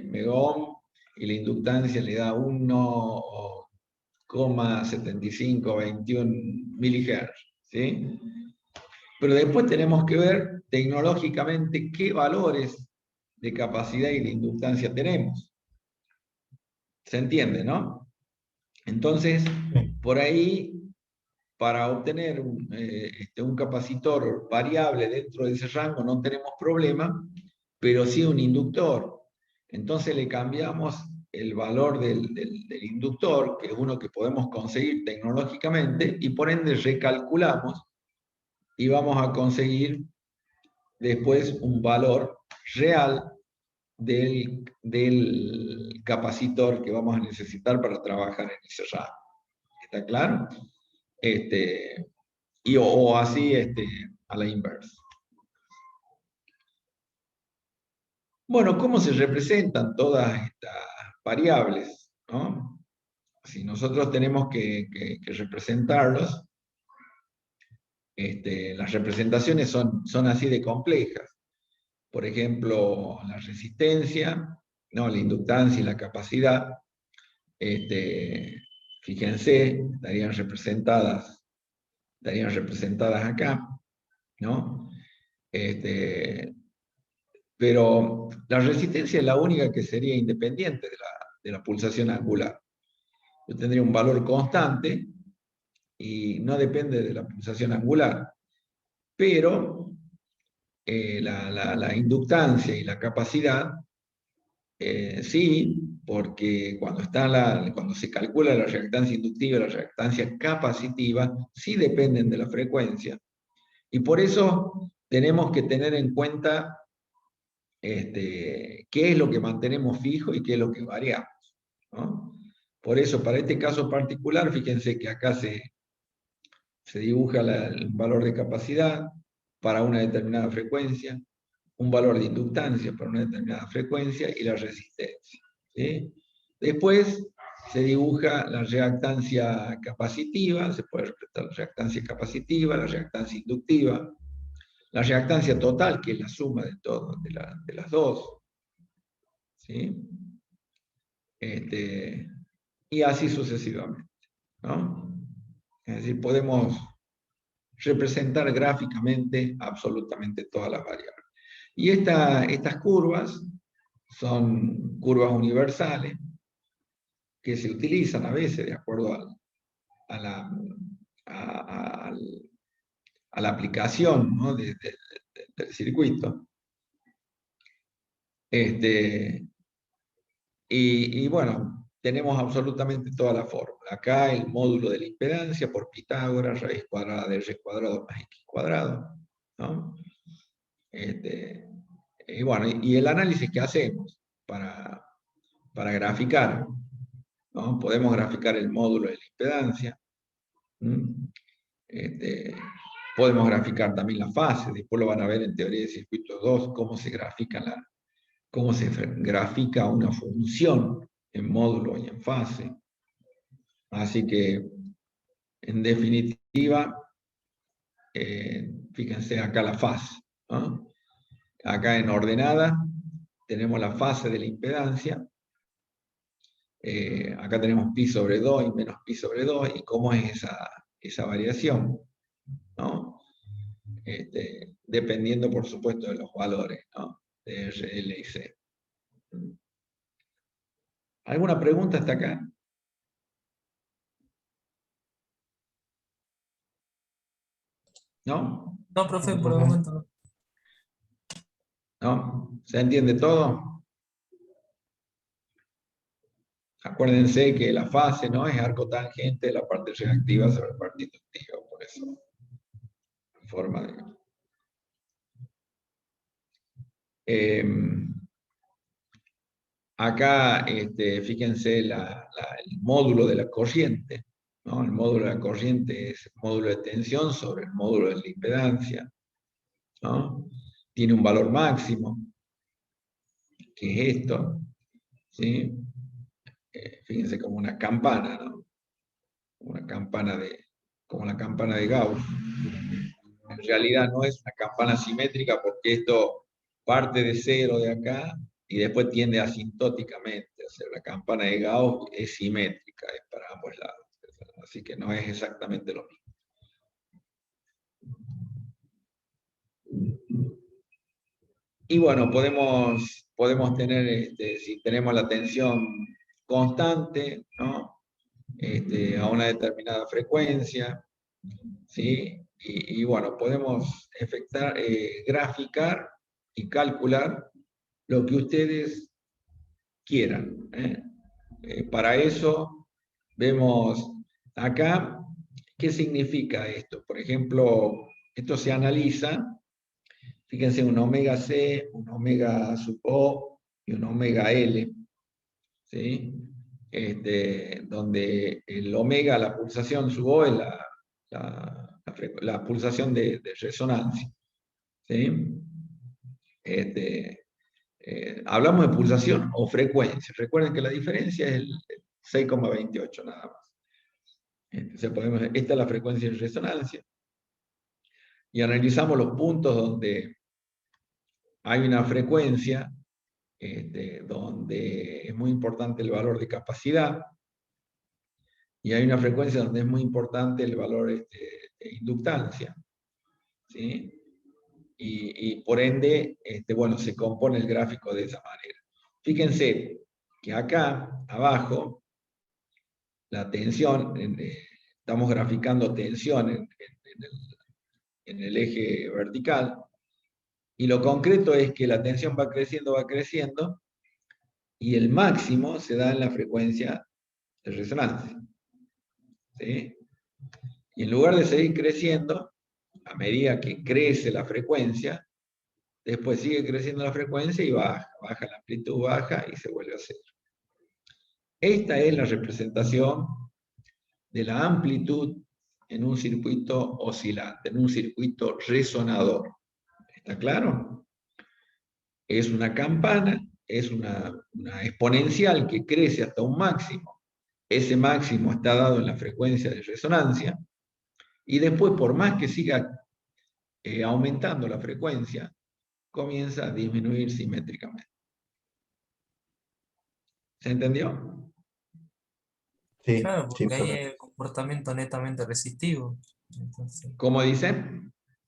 [SPEAKER 1] megaohm y la inductancia le da 1,7521 milihertz. ¿Sí? Pero después tenemos que ver tecnológicamente qué valores de capacidad y de inductancia tenemos. ¿Se entiende, no? Entonces, por ahí, para obtener un capacitor variable dentro de ese rango no tenemos problema, pero sí un inductor. Entonces le cambiamos el valor del inductor, que es uno que podemos conseguir tecnológicamente, y por ende recalculamos y vamos a conseguir después un valor real del capacitor que vamos a necesitar para trabajar en ese rango. ¿Está claro? O así a la inversa. Bueno, ¿cómo se representan todas estas variables? ¿No? Si nosotros tenemos que representarlos, las representaciones son así de complejas. Por ejemplo, la resistencia, ¿no? La inductancia y la capacidad, fíjense, estarían representadas acá, ¿no? Pero la resistencia es la única que sería independiente de la pulsación angular. Yo tendría un valor constante y no depende de la pulsación angular. Pero la inductancia y la capacidad, sí, porque cuando se calcula la reactancia inductiva y la reactancia capacitiva, sí dependen de la frecuencia. Y por eso tenemos que tener en cuenta qué es lo que mantenemos fijo y qué es lo que variamos, ¿no? Por eso, para este caso particular, fíjense que acá se dibuja el valor de capacidad para una determinada frecuencia, un valor de inductancia para una determinada frecuencia y la resistencia. ¿Sí? Después se dibuja la reactancia capacitiva, se puede representar la reactancia capacitiva, la reactancia inductiva, la reactancia total, que es la suma de todo, de las dos. ¿Sí? Y así sucesivamente, ¿no? Es decir, podemos representar gráficamente absolutamente todas las variables. Y estas curvas son curvas universales que se utilizan a veces de acuerdo a la aplicación, ¿no? del circuito. Y bueno, tenemos absolutamente toda la fórmula. Acá el módulo de la impedancia por Pitágoras, raíz cuadrada de r cuadrado más x cuadrado, ¿no? Y bueno, y el análisis que hacemos para graficar, ¿no? Podemos graficar el módulo de la impedancia. Podemos graficar también la fase, después lo van a ver en teoría de circuitos 2, cómo se grafica una función en módulo y en fase. Así que, en definitiva, fíjense acá la fase, ¿no? Acá en ordenada tenemos la fase de la impedancia. Acá tenemos pi sobre 2 y menos pi sobre 2, y cómo es esa variación. ¿no? Dependiendo, por supuesto, de los valores, ¿no? De R, L y C. ¿Alguna pregunta hasta acá? ¿No?
[SPEAKER 2] No, profe, por el momento no.
[SPEAKER 1] ¿No? ¿Se entiende todo? Acuérdense que la fase, ¿no?, es arco tangente de la parte reactiva sobre la parte inductiva, por eso, forma de... Acá, fíjense el módulo de la corriente, ¿no? El módulo de la corriente es el módulo de tensión sobre el módulo de la impedancia, ¿no? Tiene un valor máximo, que es esto, ¿sí? Fíjense como una campana, ¿no? Una campana como la campana de Gauss. En realidad no es una campana simétrica porque esto parte de cero de acá y después tiende asintóticamente. O sea, la campana de Gauss es simétrica, es para ambos lados. Así que no es exactamente lo mismo. Y bueno, podemos tener, si tenemos la tensión constante, ¿no? A una determinada frecuencia, ¿sí? Y bueno, podemos graficar y calcular lo que ustedes quieran, ¿eh? Para eso vemos acá qué significa esto. Por ejemplo, esto se analiza, fíjense, un omega C, un omega sub O y un omega L, ¿sí? Donde el omega, la pulsación sub O, es la pulsación de resonancia, ¿sí? Hablamos de pulsación o frecuencia. Recuerden que la diferencia es el 6,28 nada más. Esta es la frecuencia de resonancia. Y analizamos los puntos donde hay una frecuencia, donde es muy importante el valor de capacidad, y hay una frecuencia donde es muy importante el valor de inductancia, ¿sí? Y por ende, bueno, se compone el gráfico de esa manera. Fíjense que acá, abajo, la tensión, estamos graficando tensión en el eje vertical, y lo concreto es que la tensión va creciendo, y el máximo se da en la frecuencia de resonancia, ¿sí? Y en lugar de seguir creciendo, a medida que crece la frecuencia, después sigue creciendo la frecuencia y baja la amplitud, baja y se vuelve a cero. Esta es la representación de la amplitud en un circuito oscilante, en un circuito resonador. ¿Está claro? Es una campana, es una exponencial que crece hasta un máximo. Ese máximo está dado en la frecuencia de resonancia, y después, por más que siga aumentando la frecuencia, comienza a disminuir simétricamente. ¿Se entendió?
[SPEAKER 3] Sí,
[SPEAKER 2] Claro,
[SPEAKER 3] sí,
[SPEAKER 2] porque ahí
[SPEAKER 3] profe.
[SPEAKER 2] hay el comportamiento netamente resistivo. Entonces,
[SPEAKER 1] ¿Cómo dice?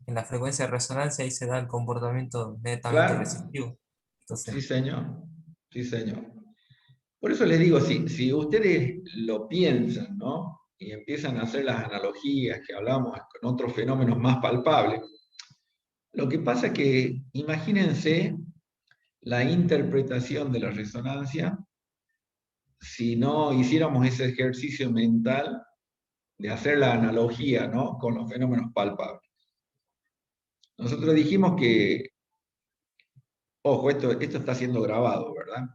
[SPEAKER 2] en la frecuencia de resonancia ahí se da el comportamiento netamente
[SPEAKER 1] Claro.
[SPEAKER 2] resistivo. Entonces,
[SPEAKER 1] Sí, señor. Sí, señor. Por eso les digo, si ustedes lo piensan, ¿no? Y empiezan a hacer las analogías que hablamos con otros fenómenos más palpables, lo que pasa es que, imagínense la interpretación de la resonancia si no hiciéramos ese ejercicio mental de hacer la analogía, ¿no?, con los fenómenos palpables. Nosotros dijimos que, ojo, esto está siendo grabado, ¿verdad?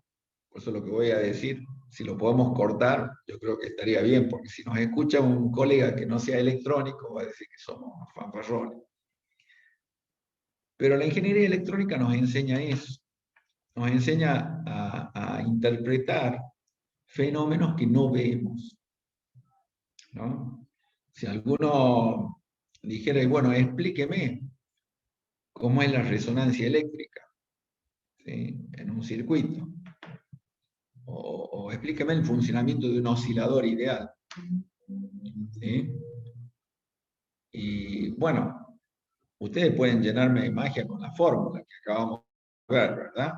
[SPEAKER 1] Por eso lo que voy a decir, si lo podemos cortar, yo creo que estaría bien, porque si nos escucha un colega que no sea electrónico, va a decir que somos fanfarrones. Pero la ingeniería electrónica nos enseña eso, nos enseña a interpretar fenómenos que no vemos, ¿no? Si alguno dijera, bueno, explíqueme cómo es la resonancia eléctrica, ¿sí?, en un circuito, o explíqueme el funcionamiento de un oscilador ideal, ¿sí? Y bueno, ustedes pueden llenarme de magia con la fórmula que acabamos de ver, ¿verdad?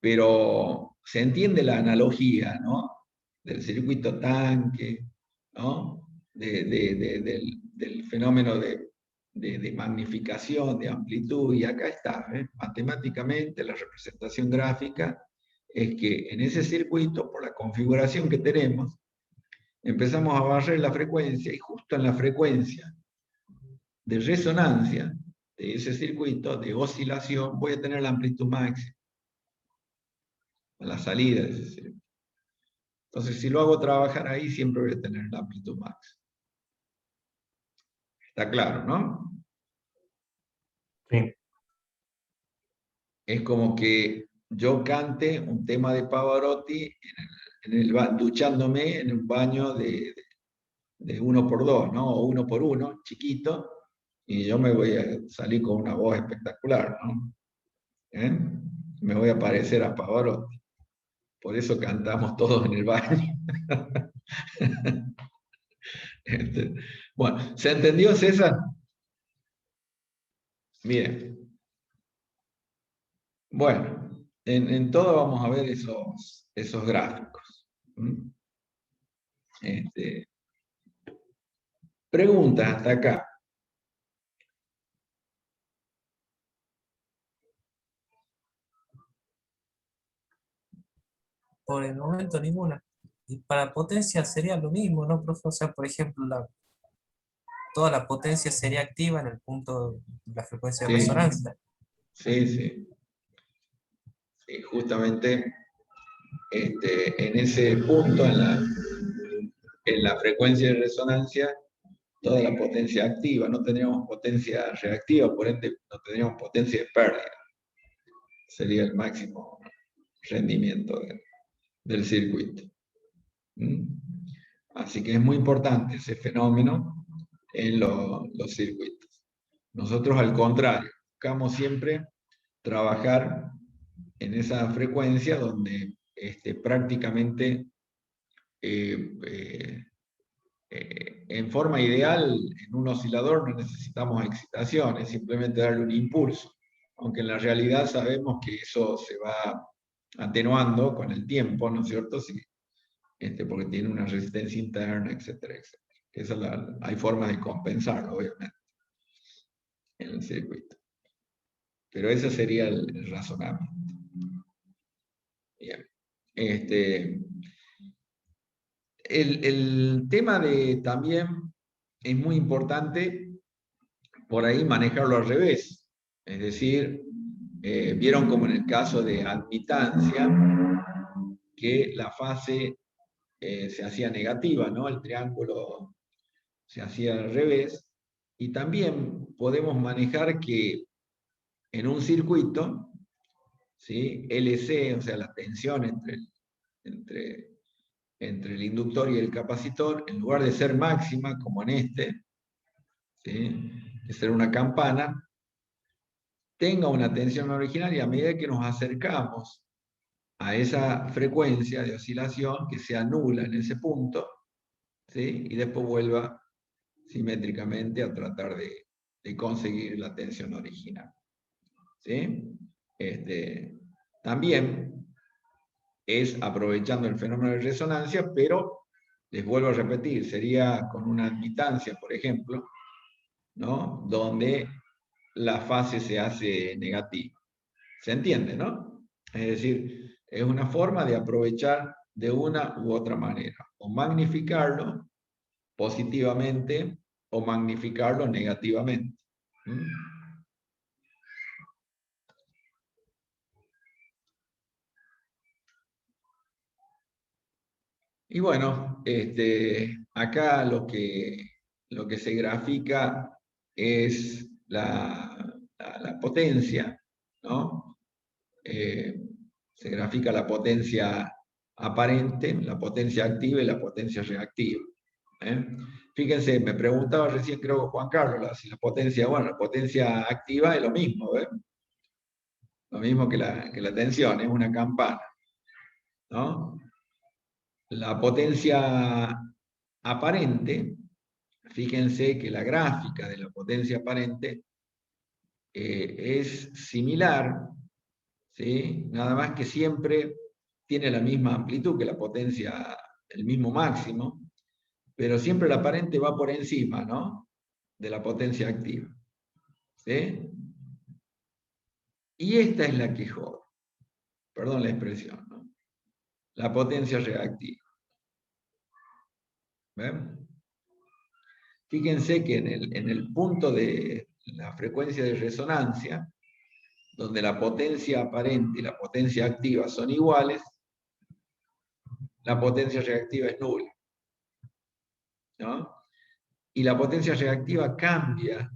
[SPEAKER 1] Pero se entiende la analogía, ¿no? Del circuito tanque, ¿no? Del fenómeno de magnificación, de amplitud, y acá está, ¿eh? Matemáticamente la representación gráfica es que en ese circuito, por la configuración que tenemos, empezamos a barrer la frecuencia, y justo en la frecuencia de resonancia de ese circuito, de oscilación, voy a tener la amplitud máxima a la salida de ese circuito. Entonces, si lo hago trabajar ahí, siempre voy a tener la amplitud máxima. Está claro, ¿no?
[SPEAKER 3] Sí.
[SPEAKER 1] Es como que yo cante un tema de Pavarotti duchándome en un baño de 1x2, ¿no? O 1x1, chiquito, y yo me voy a salir con una voz espectacular, ¿no? ¿Eh? Me voy a parecer a Pavarotti. Por eso cantamos todos en el baño. Bueno, ¿se entendió, César? Bien. Bueno, en todo vamos a ver esos gráficos. Preguntas hasta acá.
[SPEAKER 2] Por el momento ninguna. Y para potencia sería lo mismo, ¿no, profe? O sea, por ejemplo, toda la potencia sería activa en el punto de la frecuencia de
[SPEAKER 1] Sí,
[SPEAKER 2] resonancia.
[SPEAKER 1] sí, sí. Sí, justamente en ese punto, en la frecuencia de resonancia, toda la potencia activa, no tendríamos potencia reactiva, por ende no tendríamos potencia de pérdida. Sería el máximo rendimiento del circuito. Así que es muy importante ese fenómeno en los circuitos. Nosotros, al contrario, buscamos siempre trabajar en esa frecuencia donde prácticamente en forma ideal, en un oscilador no necesitamos excitación, es simplemente darle un impulso, aunque en la realidad sabemos que eso se va atenuando con el tiempo, ¿no es cierto? Sí, porque tiene una resistencia interna, etcétera, etcétera. Hay formas de compensarlo, obviamente, en el circuito. Pero ese sería el razonamiento. Bien. El tema también es muy importante por ahí manejarlo al revés. Es decir, vieron como en el caso de admitancia, que la fase se hacía negativa, ¿no? El triángulo se hacía al revés. Y también podemos manejar que en un circuito, ¿sí? LC, o sea, la tensión entre el inductor y el capacitor, en lugar de ser máxima, como en ¿sí? De ser una campana, tenga una tensión original, y a medida que nos acercamos a esa frecuencia de oscilación, que sea nula en ese punto, ¿sí? Y después vuelva simétricamente a tratar de conseguir la tensión original. ¿Sí? También es aprovechando el fenómeno de resonancia, pero les vuelvo a repetir, sería con una admitancia, por ejemplo, ¿no? Donde la fase se hace negativa. ¿Se entiende, no? Es decir, es una forma de aprovechar de una u otra manera, o magnificarlo positivamente o magnificarlo negativamente. Y bueno, acá lo que se grafica es la potencia, ¿no? Se grafica la potencia aparente, la potencia activa y la potencia reactiva. Fíjense, me preguntaba recién, creo, Juan Carlos, si la potencia, bueno, la potencia activa es lo mismo, lo mismo que la tensión, es una campana, ¿no? La potencia aparente fíjense que la gráfica de la potencia aparente es similar, ¿sí? Nada más que siempre tiene la misma amplitud que la potencia, el mismo máximo, pero siempre la aparente va por encima, ¿no?, de la potencia activa. ¿Sí? Y esta es la que jode, perdón la expresión, ¿no?, la potencia reactiva. ¿Ven? Fíjense que en el punto de la frecuencia de resonancia, donde la potencia aparente y la potencia activa son iguales, la potencia reactiva es nula, ¿no? Y la potencia reactiva cambia,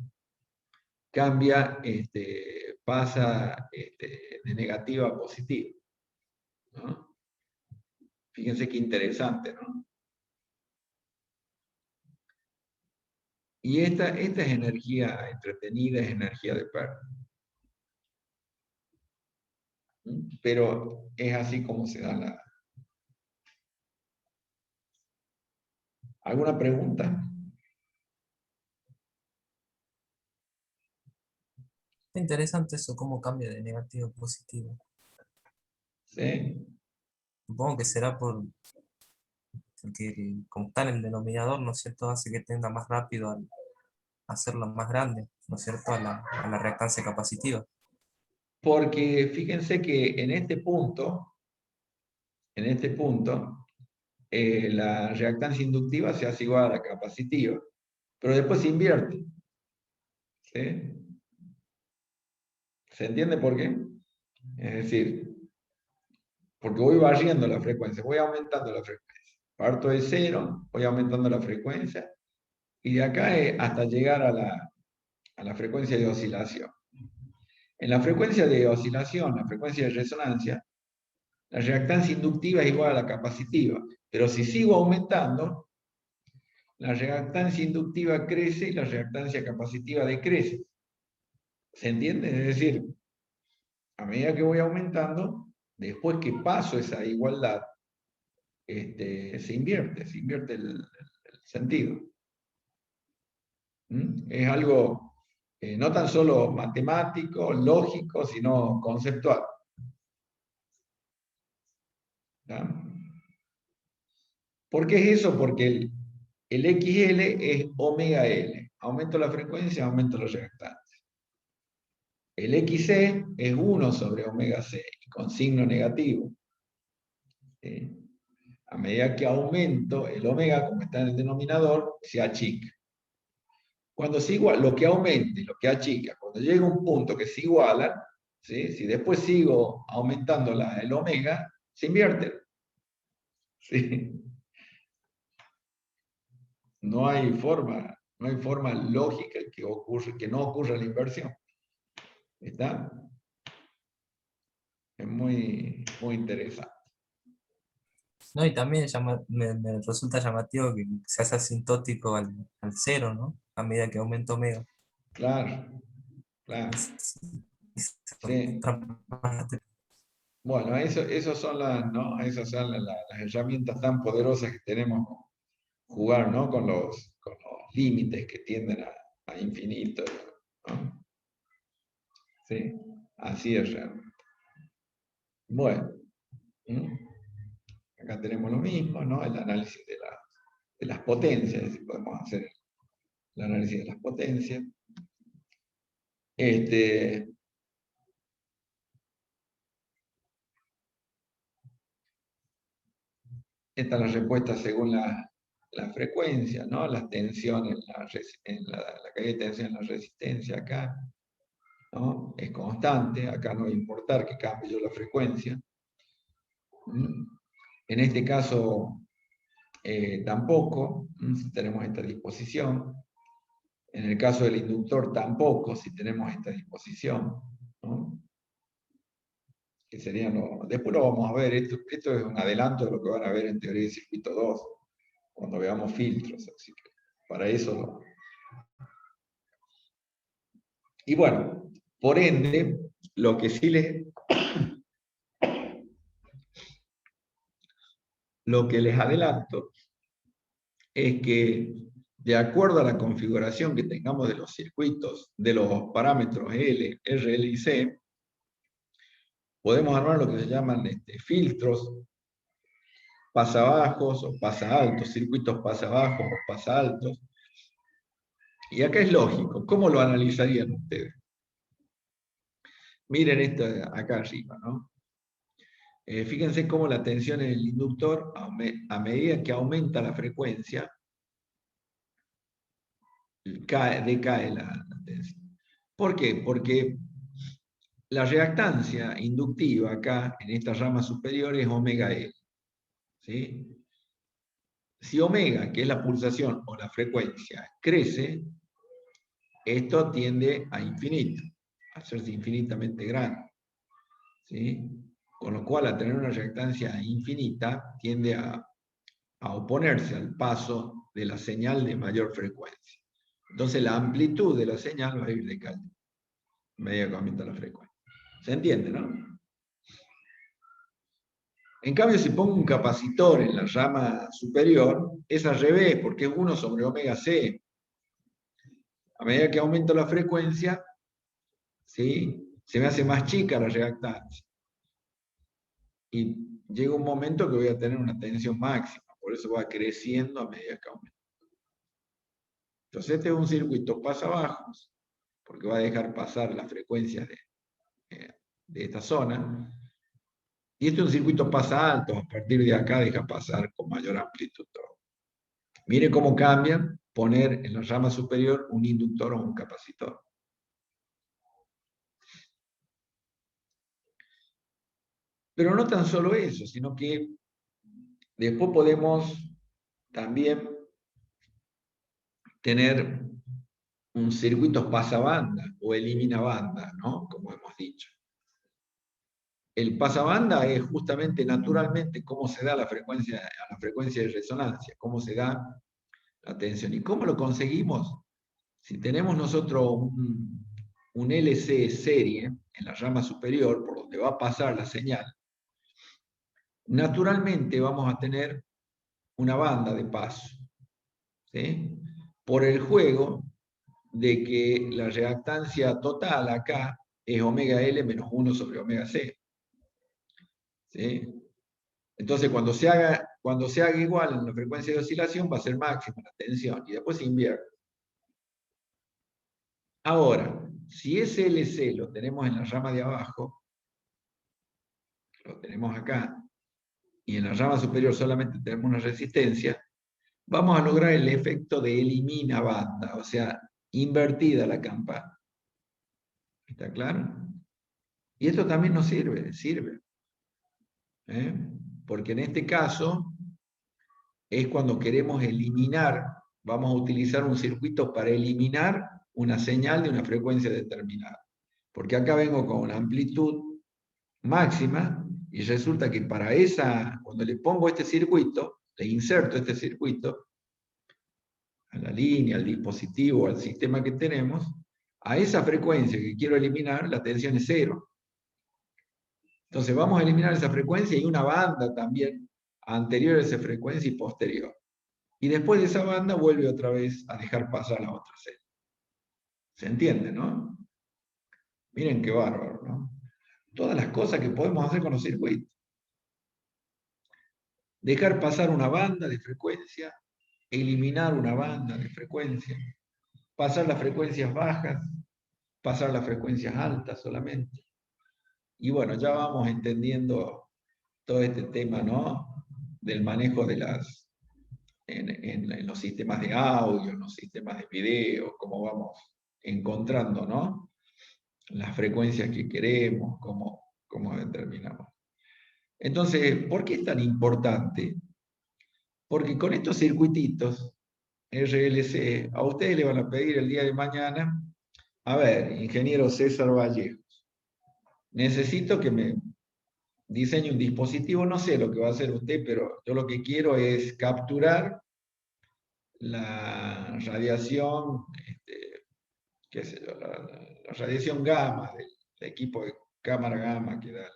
[SPEAKER 1] pasa de negativa a positiva, ¿no? Fíjense qué interesante, ¿no? Y esta es energía entretenida, es energía de pérdida. Pero es así como se da la... ¿Alguna pregunta?
[SPEAKER 2] Es interesante eso, cómo cambia de negativo a positivo.
[SPEAKER 1] ¿Sí?
[SPEAKER 2] Supongo que será porque como está en el denominador, ¿no es cierto?, hace que tenda más rápido al hacerlo más grande, ¿no es cierto?, a la reactancia capacitiva.
[SPEAKER 1] Porque fíjense que en este punto, la reactancia inductiva se hace igual a la capacitiva, pero después se invierte. ¿Sí? ¿Se entiende por qué? Es decir, porque voy variando la frecuencia, voy aumentando la frecuencia. Parto de cero, voy aumentando la frecuencia, y de acá hasta llegar a la frecuencia de oscilación. En la frecuencia de oscilación, la frecuencia de resonancia, la reactancia inductiva es igual a la capacitiva, pero si sigo aumentando, la reactancia inductiva crece y la reactancia capacitiva decrece. ¿Se entiende? Es decir, a medida que voy aumentando, después que paso esa igualdad, se invierte el sentido. Es algo no tan solo matemático, lógico, sino conceptual. ¿Ya? ¿Por qué es eso? Porque el XL es omega L. Aumento la frecuencia, aumento la reactancia. El XC es 1 sobre omega C, con signo negativo. ¿Sí? A medida que aumento, el omega, como está en el denominador, se achica. Cuando se iguala, lo que aumente, lo que achica, cuando llega un punto que se igualan, ¿sí?, si después sigo aumentando el omega, se invierte. ¿Sí? No hay forma lógica que no ocurra la inversión. ¿Está? Es muy, muy interesante.
[SPEAKER 2] No, y también me resulta llamativo que se hace asintótico al cero, ¿no?, a medida que aumenta omega.
[SPEAKER 1] Claro, claro. Sí.
[SPEAKER 2] Otra parte.
[SPEAKER 1] Bueno, esas son las herramientas tan poderosas que tenemos jugar, ¿no?, con los límites que tienden a infinito, ¿no? Sí, así es realmente. Bueno, acá tenemos lo mismo, ¿no?, el análisis de las potencias, es decir, podemos hacer el análisis de las potencias. Esta es la respuesta según la frecuencia, ¿no?, las tensiones, la caída de tensión en la resistencia acá, ¿no?, es constante, acá no va a importar que cambie yo la frecuencia. En este caso tampoco, si tenemos esta disposición. En el caso del inductor tampoco, si tenemos esta disposición, ¿no?, que sería después lo vamos a ver, esto es un adelanto de lo que van a ver en teoría de circuito 2, cuando veamos filtros, así que para eso Y bueno, por ende, lo que sí lo que les adelanto es que de acuerdo a la configuración que tengamos de los circuitos, de los parámetros L, R, L y C, podemos armar lo que se llaman filtros pasabajos o pasaltos, circuitos pasabajos o pasaltos. Y acá es lógico, ¿cómo lo analizarían ustedes? Miren esto acá arriba, ¿no? Fíjense cómo la tensión en el inductor, a medida que aumenta la frecuencia, decae la tensión. ¿Por qué? Porque la reactancia inductiva acá, en esta rama superior, es omega L. ¿Sí? Si omega, que es la pulsación o la frecuencia, crece, esto tiende a infinito, a hacerse infinitamente grande. ¿Sí? Con lo cual, al tener una reactancia infinita, tiende a oponerse al paso de la señal de mayor frecuencia. Entonces, la amplitud de la señal va a ir decayendo a medida que aumenta la frecuencia. ¿Se entiende, no? En cambio, si pongo un capacitor en la rama superior, es al revés, porque es 1 sobre omega C. A medida que aumento la frecuencia, ¿sí?, se me hace más chica la reactancia. Y llega un momento que voy a tener una tensión máxima, por eso va creciendo a medida que aumenta. Entonces este es un circuito pasabajos, porque va a dejar pasar las frecuencias de esta zona. Y este es un circuito pasa alto, a partir de acá deja pasar con mayor amplitud todo. Mire cómo cambia poner en la rama superior un inductor o un capacitor. Pero no tan solo eso, sino que después podemos también tener un circuito pasabanda o elimina banda, ¿no? Como hemos dicho. El pasabanda es justamente naturalmente cómo se da la frecuencia, a la frecuencia de resonancia, cómo se da la tensión. ¿Y cómo lo conseguimos? Si tenemos nosotros un LC serie en la rama superior, por donde va a pasar la señal, naturalmente vamos a tener una banda de paso, ¿sí? Por el juego de que la reactancia total acá es omega L menos 1 sobre omega C. ¿Sí? Entonces, cuando se haga igual en la frecuencia de oscilación, va a ser máxima la tensión y después se invierte. Ahora, si ese LC lo tenemos en la rama de abajo, lo tenemos acá, y en la rama superior solamente tenemos una resistencia, vamos a lograr el efecto de elimina banda, o sea, invertida la campana. ¿Está claro? Y esto también nos sirve. Porque en este caso es cuando queremos eliminar, vamos a utilizar un circuito para eliminar una señal de una frecuencia determinada. Porque acá vengo con una amplitud máxima y resulta que para esa, cuando le pongo este circuito, le inserto este circuito a la línea, al dispositivo, al sistema que tenemos, a esa frecuencia que quiero eliminar, la tensión es 0. Entonces vamos a eliminar esa frecuencia y una banda también anterior a esa frecuencia y posterior. Y después de esa banda vuelve otra vez a dejar pasar la otra serie. ¿Se entiende, no? Miren qué bárbaro, ¿no? Todas las cosas que podemos hacer con los circuitos. Dejar pasar una banda de frecuencia, eliminar una banda de frecuencia, pasar las frecuencias bajas, pasar las frecuencias altas solamente. Y bueno, ya vamos entendiendo todo este tema, ¿no? Del manejo de las, en los sistemas de audio, en los sistemas de video, cómo vamos encontrando, ¿no? Las frecuencias que queremos, cómo determinamos. Entonces, ¿por qué es tan importante? Porque con estos circuititos RLC, a ustedes le van a pedir el día de mañana, a ver, ingeniero César Vallejos, necesito que me diseñe un dispositivo, no sé lo que va a hacer usted, pero yo lo que quiero es capturar la radiación, qué sé yo, la radiación gamma del equipo de cámara gamma que da,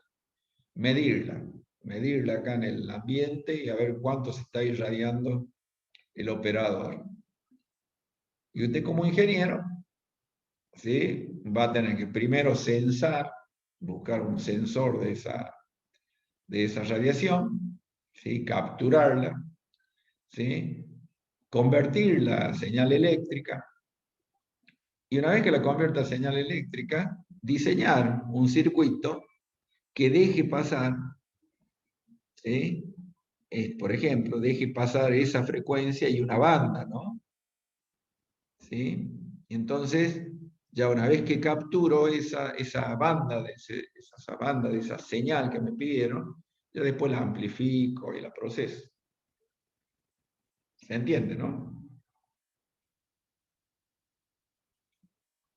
[SPEAKER 1] medirla acá en el ambiente y a ver cuánto se está irradiando el operador. Y usted como ingeniero, ¿sí?, va a tener que primero censar, buscar un sensor de esa radiación, ¿sí?, capturarla, ¿sí?, convertir la señal eléctrica, y una vez que la convierta a señal eléctrica, diseñar un circuito que deje pasar, ¿sí?, por ejemplo, deje pasar esa frecuencia y una banda, ¿no? ¿Sí? Entonces, ya una vez que capturo esa banda, de esa señal que me pidieron, ya después la amplifico y la proceso. ¿Se entiende, no?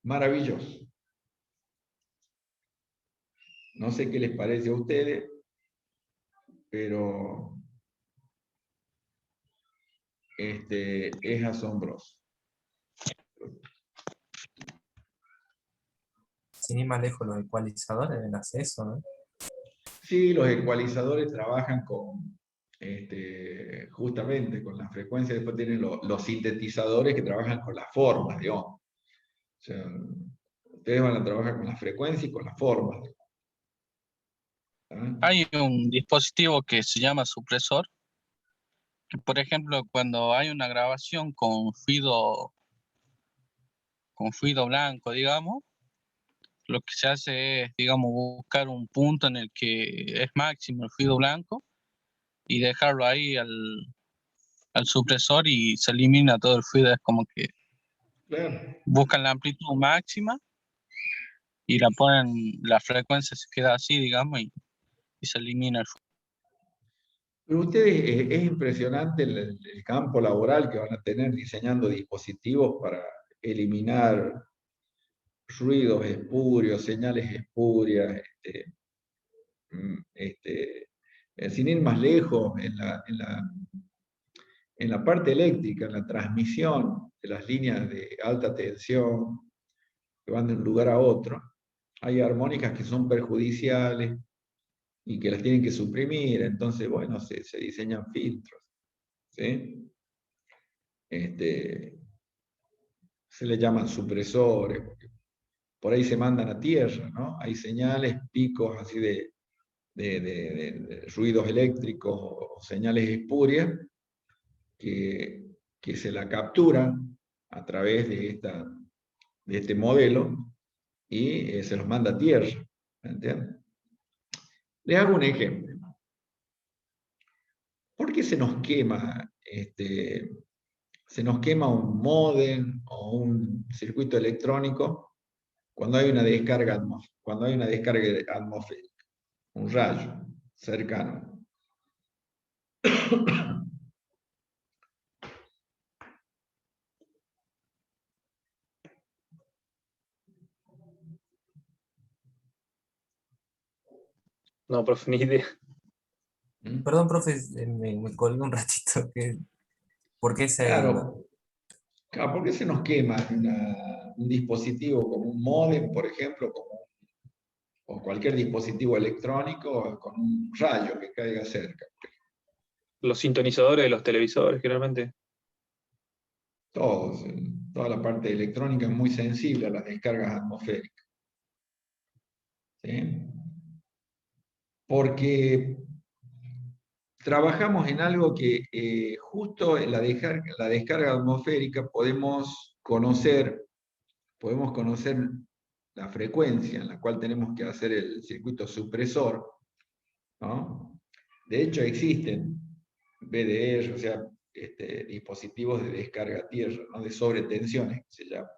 [SPEAKER 1] Maravilloso. No sé qué les parece a ustedes, pero es asombroso.
[SPEAKER 2] Sin ir más lejos, los ecualizadores deben hacer eso, ¿no?
[SPEAKER 1] Sí, los ecualizadores trabajan justamente con la frecuencia, después tienen los sintetizadores que trabajan con las formas, digamos. O sea, ustedes van a trabajar con la frecuencia y con las formas. ¿Ah?
[SPEAKER 4] Hay un dispositivo que se llama supresor, que por ejemplo cuando hay una grabación con fluido blanco, digamos, lo que se hace es, digamos, buscar un punto en el que es máximo el fluido blanco y dejarlo ahí al supresor y se elimina todo el fluido. Es como que
[SPEAKER 1] Claro.
[SPEAKER 4] buscan la amplitud máxima y la frecuencia se queda así, digamos, y se elimina el fluido.
[SPEAKER 1] Pero ustedes, es impresionante el campo laboral que van a tener diseñando dispositivos para eliminar ruidos espurios, señales espurias, sin ir más lejos, en la parte eléctrica, en la transmisión de las líneas de alta tensión que van de un lugar a otro, hay armónicas que son perjudiciales y que las tienen que suprimir, entonces, bueno, se diseñan filtros, ¿sí? Se le llaman supresores, porque por ahí se mandan a tierra, ¿no? Hay señales, picos así de ruidos eléctricos o señales espurias que se la capturan a través de este modelo y se los manda a tierra, ¿entienden? Les hago un ejemplo. ¿Por qué se nos quema un módem o un circuito electrónico cuando hay una descarga atmosférica, un rayo cercano?
[SPEAKER 3] No, profe, ni idea.
[SPEAKER 1] ¿Mm?
[SPEAKER 2] Perdón, profe, me colgué un ratito. ¿Por qué se...?
[SPEAKER 1] Claro, ¿por qué se nos quema un dispositivo como un módem, por ejemplo, o cualquier dispositivo electrónico con un rayo que caiga cerca?
[SPEAKER 3] Los sintonizadores de los televisores, generalmente.
[SPEAKER 1] Toda la parte electrónica es muy sensible a las descargas atmosféricas. ¿Sí? Porque trabajamos en algo que justo en la descarga atmosférica podemos conocer la frecuencia en la cual tenemos que hacer el circuito supresor, ¿no? De hecho existen VDR, o sea, dispositivos de descarga a tierra, ¿no?, de sobretensiones, que se llama.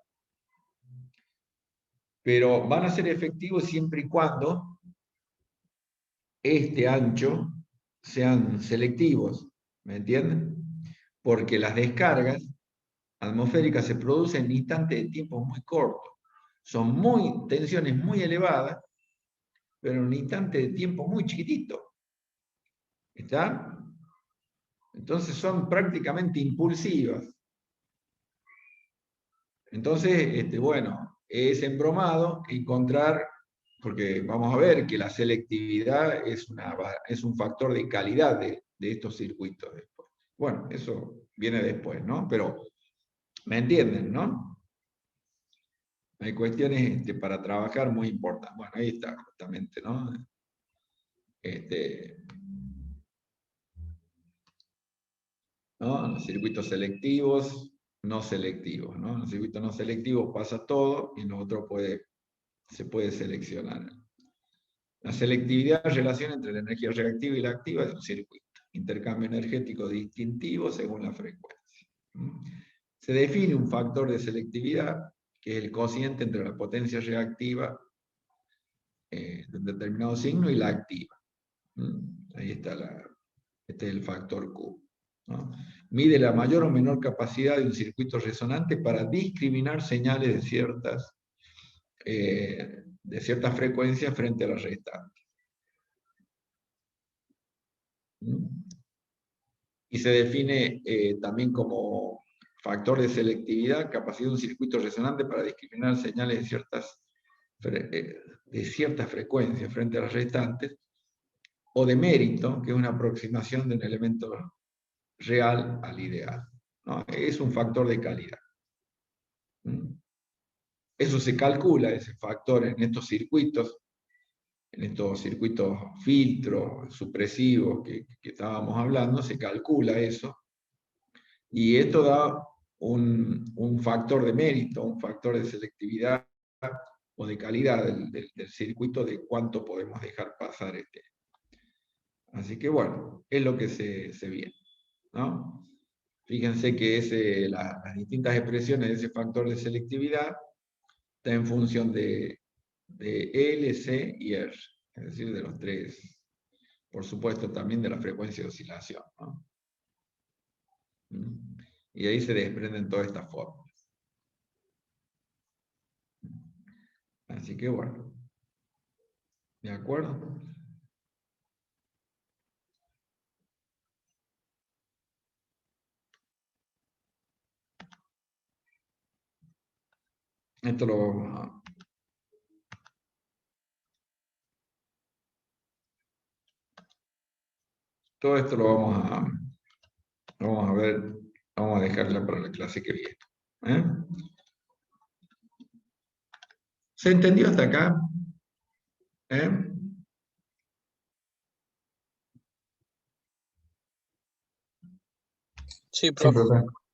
[SPEAKER 1] Pero van a ser efectivos siempre y cuando este ancho sean selectivos, ¿me entienden? Porque las descargas atmosféricas se producen en instantes de tiempo muy cortos. Son tensiones muy elevadas, pero en un instante de tiempo muy chiquitito. ¿Está? Entonces son prácticamente impulsivas. Entonces, bueno, es embromado encontrar, porque vamos a ver que la selectividad es un factor de calidad de estos circuitos después. Bueno, eso viene después, ¿no? Pero ¿Me entienden, no? Hay cuestiones para trabajar muy importantes. Bueno, ahí está justamente, ¿no? ¿No? Los circuitos selectivos, no selectivos, ¿no? En los circuitos no selectivos pasa todo y en los otros se puede seleccionar. La selectividad es la relación entre la energía reactiva y la activa de un circuito. Intercambio energético distintivo según la frecuencia. Se define un factor de selectividad, que es el cociente entre la potencia reactiva de un determinado signo y la activa. Ahí está este es el factor Q. ¿No? Mide la mayor o menor capacidad de un circuito resonante para discriminar señales de ciertas frecuencias frente a las restantes. Y se define también como factor de selectividad, capacidad de un circuito resonante para discriminar señales de ciertas frecuencias frente a las restantes, o de mérito, que es una aproximación de un elemento real al ideal, ¿no? Es un factor de calidad. Eso se calcula, ese factor, en estos circuitos filtros supresivos que estábamos hablando, se calcula eso, y esto da un factor de mérito, un factor de selectividad o de calidad del circuito, de cuánto podemos dejar pasar Así que bueno, es lo que se viene, ¿no? Fíjense que las distintas expresiones de ese factor de selectividad están en función de L, C y R, es decir, de los tres, por supuesto también de la frecuencia de oscilación, ¿no? Y ahí se desprenden todas estas fórmulas. Así que bueno, ¿de acuerdo? Esto lo vamos a... Todo esto lo vamos a ver, vamos a dejarla para la clase que viene. ¿Eh? ¿Se entendió hasta acá? ¿Eh?
[SPEAKER 4] Sí,
[SPEAKER 2] Sí,
[SPEAKER 4] profe.
[SPEAKER 2] profe.